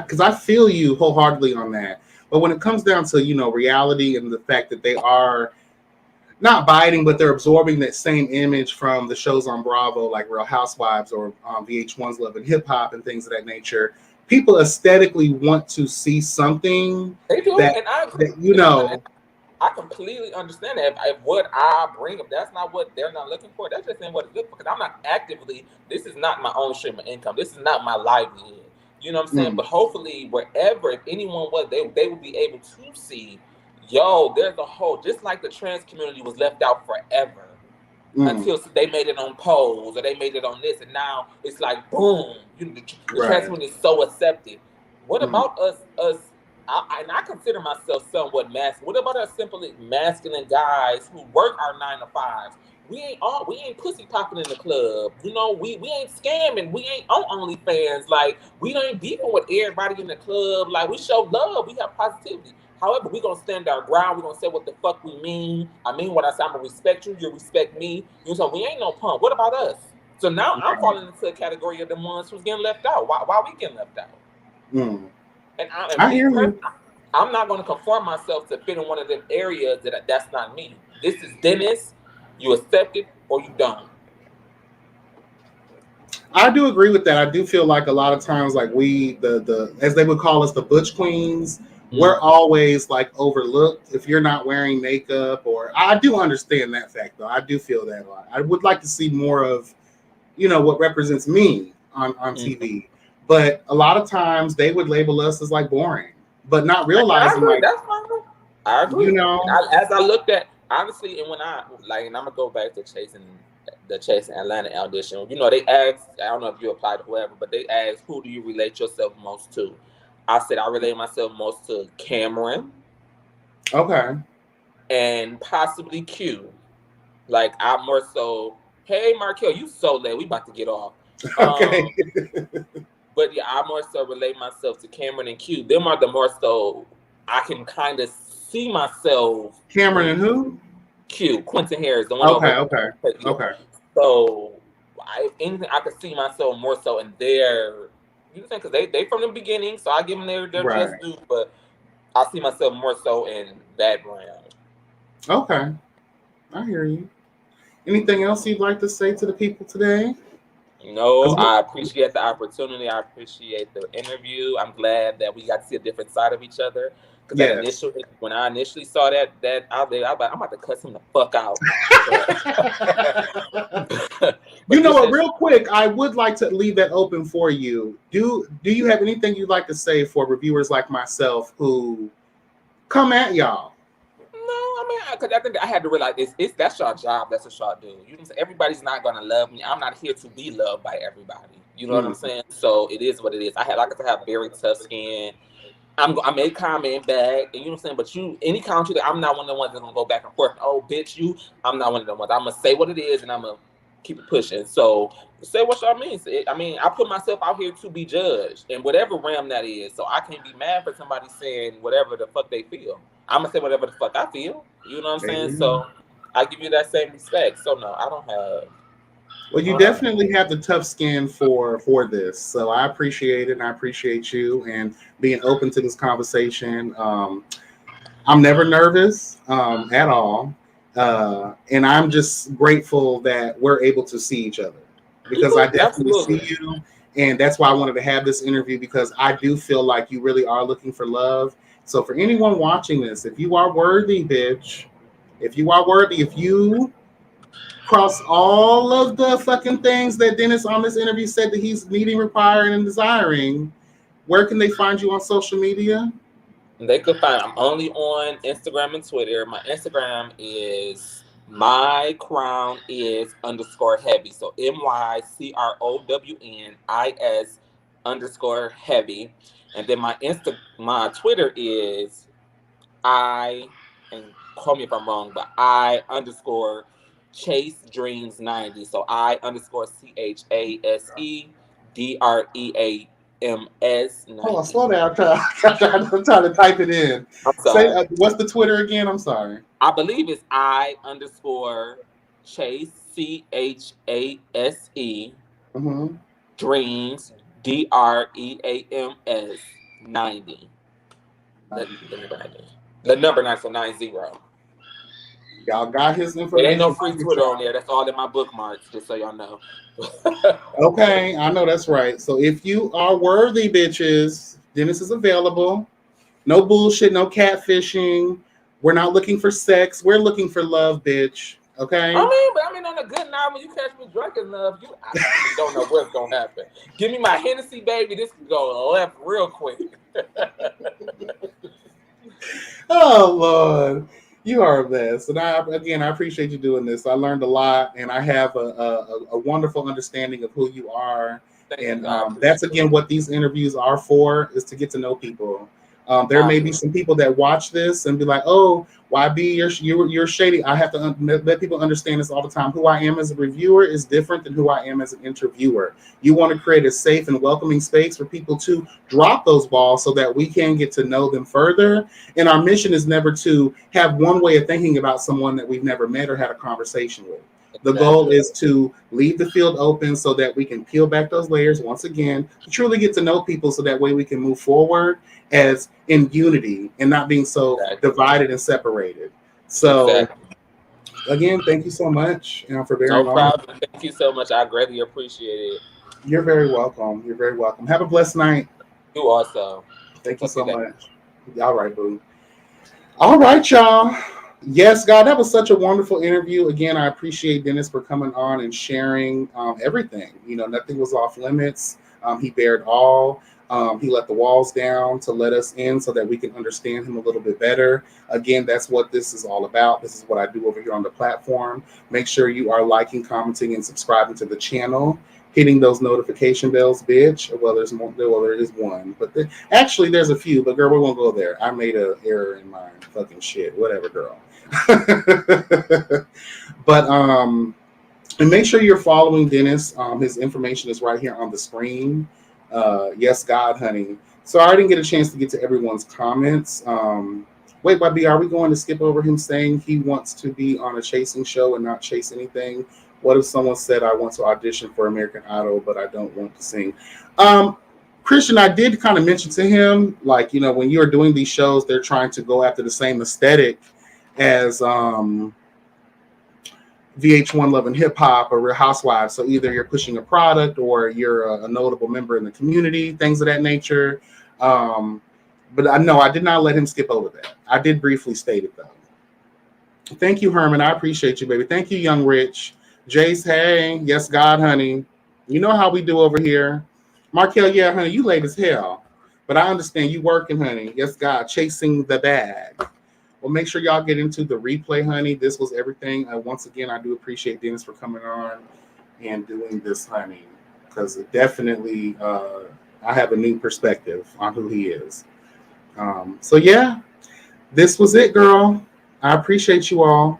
because I feel you wholeheartedly on that. But when it comes down to reality and the fact that they are not biting, but they're absorbing that same image from the shows on Bravo, like Real Housewives or VH1's Love and Hip Hop and things of that nature. People aesthetically want to see something They do, that and I agree. that you And know. I completely understand that. If what I bring, if that's not what they're not looking for, that's just ain't what it's looking for. Because I'm not actively, this is not my own stream of income. This is not my livelihood. You know what I'm saying? Mm, But hopefully, wherever, if anyone was, they would be able to see, yo, there's a whole, just like the trans community was left out forever mm, until they made it on polls or they made it on this. And now it's like, boom, the trans right. community is so accepted. What Mm, about us and I consider myself somewhat masculine. What about us simply masculine guys who work our 9 to 5s? We ain't pussy popping in the club. We ain't scamming. We ain't on OnlyFans. Like we ain't beefing with everybody in the club. Like we show love. We have positivity. However, we gonna stand our ground. We gonna say what the fuck we mean. I mean what I say. I'm gonna respect you. You respect me. We ain't no punk. What about us? So now I'm right. falling into a category of the ones who's getting left out. Why we getting left out? Mm. And I me hear you. personally, I'm not going to conform myself to fit in one of them areas that's not me. This is Dennis. You accept it or you don't. I do agree with that. I do feel like a lot of times, like we, the as they would call us, the butch queens, we're Mm. always like overlooked if you're not wearing makeup. Or I do understand that fact, though. I do feel that a lot. I would like to see more of, what represents me on Mm. TV. But a lot of times they would label us as like boring, but not And I realizing agree. like, That's fine. I you agree. And know, as I looked at honestly, and when I like, and I'm gonna go back to Chasing Atlanta audition. They asked. I don't know if you applied to whoever, but they asked, "Who do you relate yourself most to?" I said I relate myself most to Cameron okay, and possibly Q. Like I'm more so, hey Markel, you so late. We about to get off. okay, Um, but yeah, I more so relate myself to Cameron and Q. Them are the more so I can kind of see myself Cameron and in who? Q. Quentin Harris, the one Okay, over. okay, Yeah. okay, So if anything, I could see myself more so in their. You know, because they from the beginning, so I give them their just right, due. But I see myself more so in that brand. okay. I hear you. Anything else you'd like to say to the people today? No, Because I appreciate the opportunity. I appreciate the interview. I'm glad that we got to see a different side of each other. Because yes. when I initially saw that out there, I was like, I'm about to cuss him the fuck out. You But know this what? is Real quick, I would like to leave that open for you. Do you have anything you'd like to say for reviewers like myself who come at y'all? no, I mean, because I think I had to realize it's that's your job. That's what y'all do. You know what I'm saying? Everybody's not gonna love me. I'm not here to be loved by everybody. You know what I'm Mm, saying? So it is what it is. Like I said, I have very tough skin. I made comment back, and you know what I'm saying. But any comment that I'm not one of the ones that's gonna go back and forth. Oh, bitch, you. I'm not one of the ones. I'm gonna say what it is, and I'm gonna keep it pushing. So say what y'all mean. I mean, I put myself out here to be judged in whatever realm that is. So I can't be mad for somebody saying whatever the fuck they feel. I'm gonna say whatever the fuck I feel. You know what I'm saying? amen. So I give you that same respect. So no, Well, I you don't have. definitely have the tough skin for this, so I appreciate it, and I appreciate you and being open to this conversation. I'm never nervous at all, and I'm just grateful that we're able to see each other. because I definitely Absolutely. see you. And that's why I wanted to have this interview, because I do feel like you really are looking for love. So for anyone watching this, if you are worthy, bitch, if you are worthy, if you cross all of the fucking things that Dennis on this interview said that he's needing, requiring, and desiring, where can they find you on social media? They could find. I'm only on Instagram and Twitter. My Instagram is my crown is underscore heavy. So MyCrownis underscore heavy. And then my Twitter is I, and call me if I'm wrong, but I underscore Chase Dreams 90. So I underscore ChaseDreams Hold on, 90. slow down. I'm trying to type it in. I'm Say, sorry. what's the Twitter again? I'm sorry. I believe it's I underscore Chase CHASE Mm-hmm. Dreams DREAMS 90. The number 9 for 90. Y'all got his It ain't no information. free Twitter on there. That's all in my bookmarks, just so y'all know. Okay, I know that's right. So if you are worthy, bitches, Dennis is available. No bullshit, no catfishing. We're not looking for sex. We're looking for love, bitch. Okay? I mean, on a good night when you catch me drunk enough, I don't know what's gonna happen. Give me my Hennessy, baby. This can go left real quick. Oh Lord, you are a mess. And I appreciate you doing this. I learned a lot, and I have a wonderful understanding of who you are. Thank And you. I that's appreciate again it. what these interviews are for: is to get to know people. There may be Absolutely. some people that watch this and be like, "Oh, YB, you're shady." I have to let people understand this all the time. Who I am as a reviewer is different than who I am as an interviewer. You want to create a safe and welcoming space for people to drop those balls so that we can get to know them further. And our mission is never to have one way of thinking about someone that we've never met or had a conversation with. The goal Exactly. is to leave the field open so that we can peel back those layers once again to truly get to know people, so that way we can move forward as in unity and not being so Exactly. divided and separated. So Exactly. again, thank you so much for No bearing on. problem. Thank you so much. I greatly appreciate it. You're very welcome. You're very welcome. Have a blessed night. You also. Thank you Talk to so you later. much. All right, boo. All right, y'all. Yes, God, that was such a wonderful interview. Again, I appreciate Dennis for coming on and sharing everything. Nothing was off limits. He bared all. He let the walls down to let us in so that we can understand him a little bit better. Again, that's what this is all about. This is what I do over here on the platform. Make sure you are liking, commenting, and subscribing to the channel. Hitting those notification bells, bitch. Well, there's more. Well, there is one, but actually, there's a few. But girl, we won't go there. I made an error in mine. Fucking shit. Whatever, girl. But and make sure you're following Dennis. His information is right here on the screen. Yes, God, honey. So I didn't get a chance to get to everyone's comments. Wait, Bobby, are we going to skip over him saying he wants to be on a chasing show and not chase anything? What if someone said I want to audition for American Idol, but I don't want to sing? Christian, I did kind of mention to him, like, when you're doing these shows, they're trying to go after the same aesthetic as VH1 Love and Hip Hop or Real Housewives. So either you're pushing a product or you're a notable member in the community, things of that nature. But I know I did not let him skip over that. I did briefly state it though. Thank you, Herman. I appreciate you, baby. Thank you, Young Rich. Jace, hey, yes, God, honey. You know how we do over here. Markel, yeah, honey, you late as hell. But I understand you working, honey. Yes, God, chasing the bag. Well, make sure y'all get into the replay, honey. This was everything. Once again, I do appreciate Dennis for coming on and doing this, honey, because it definitely, I have a new perspective on who he is. So, yeah, this was it, girl. I appreciate you all.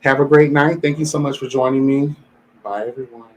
Have a great night. Thank you so much for joining me. Bye, everyone.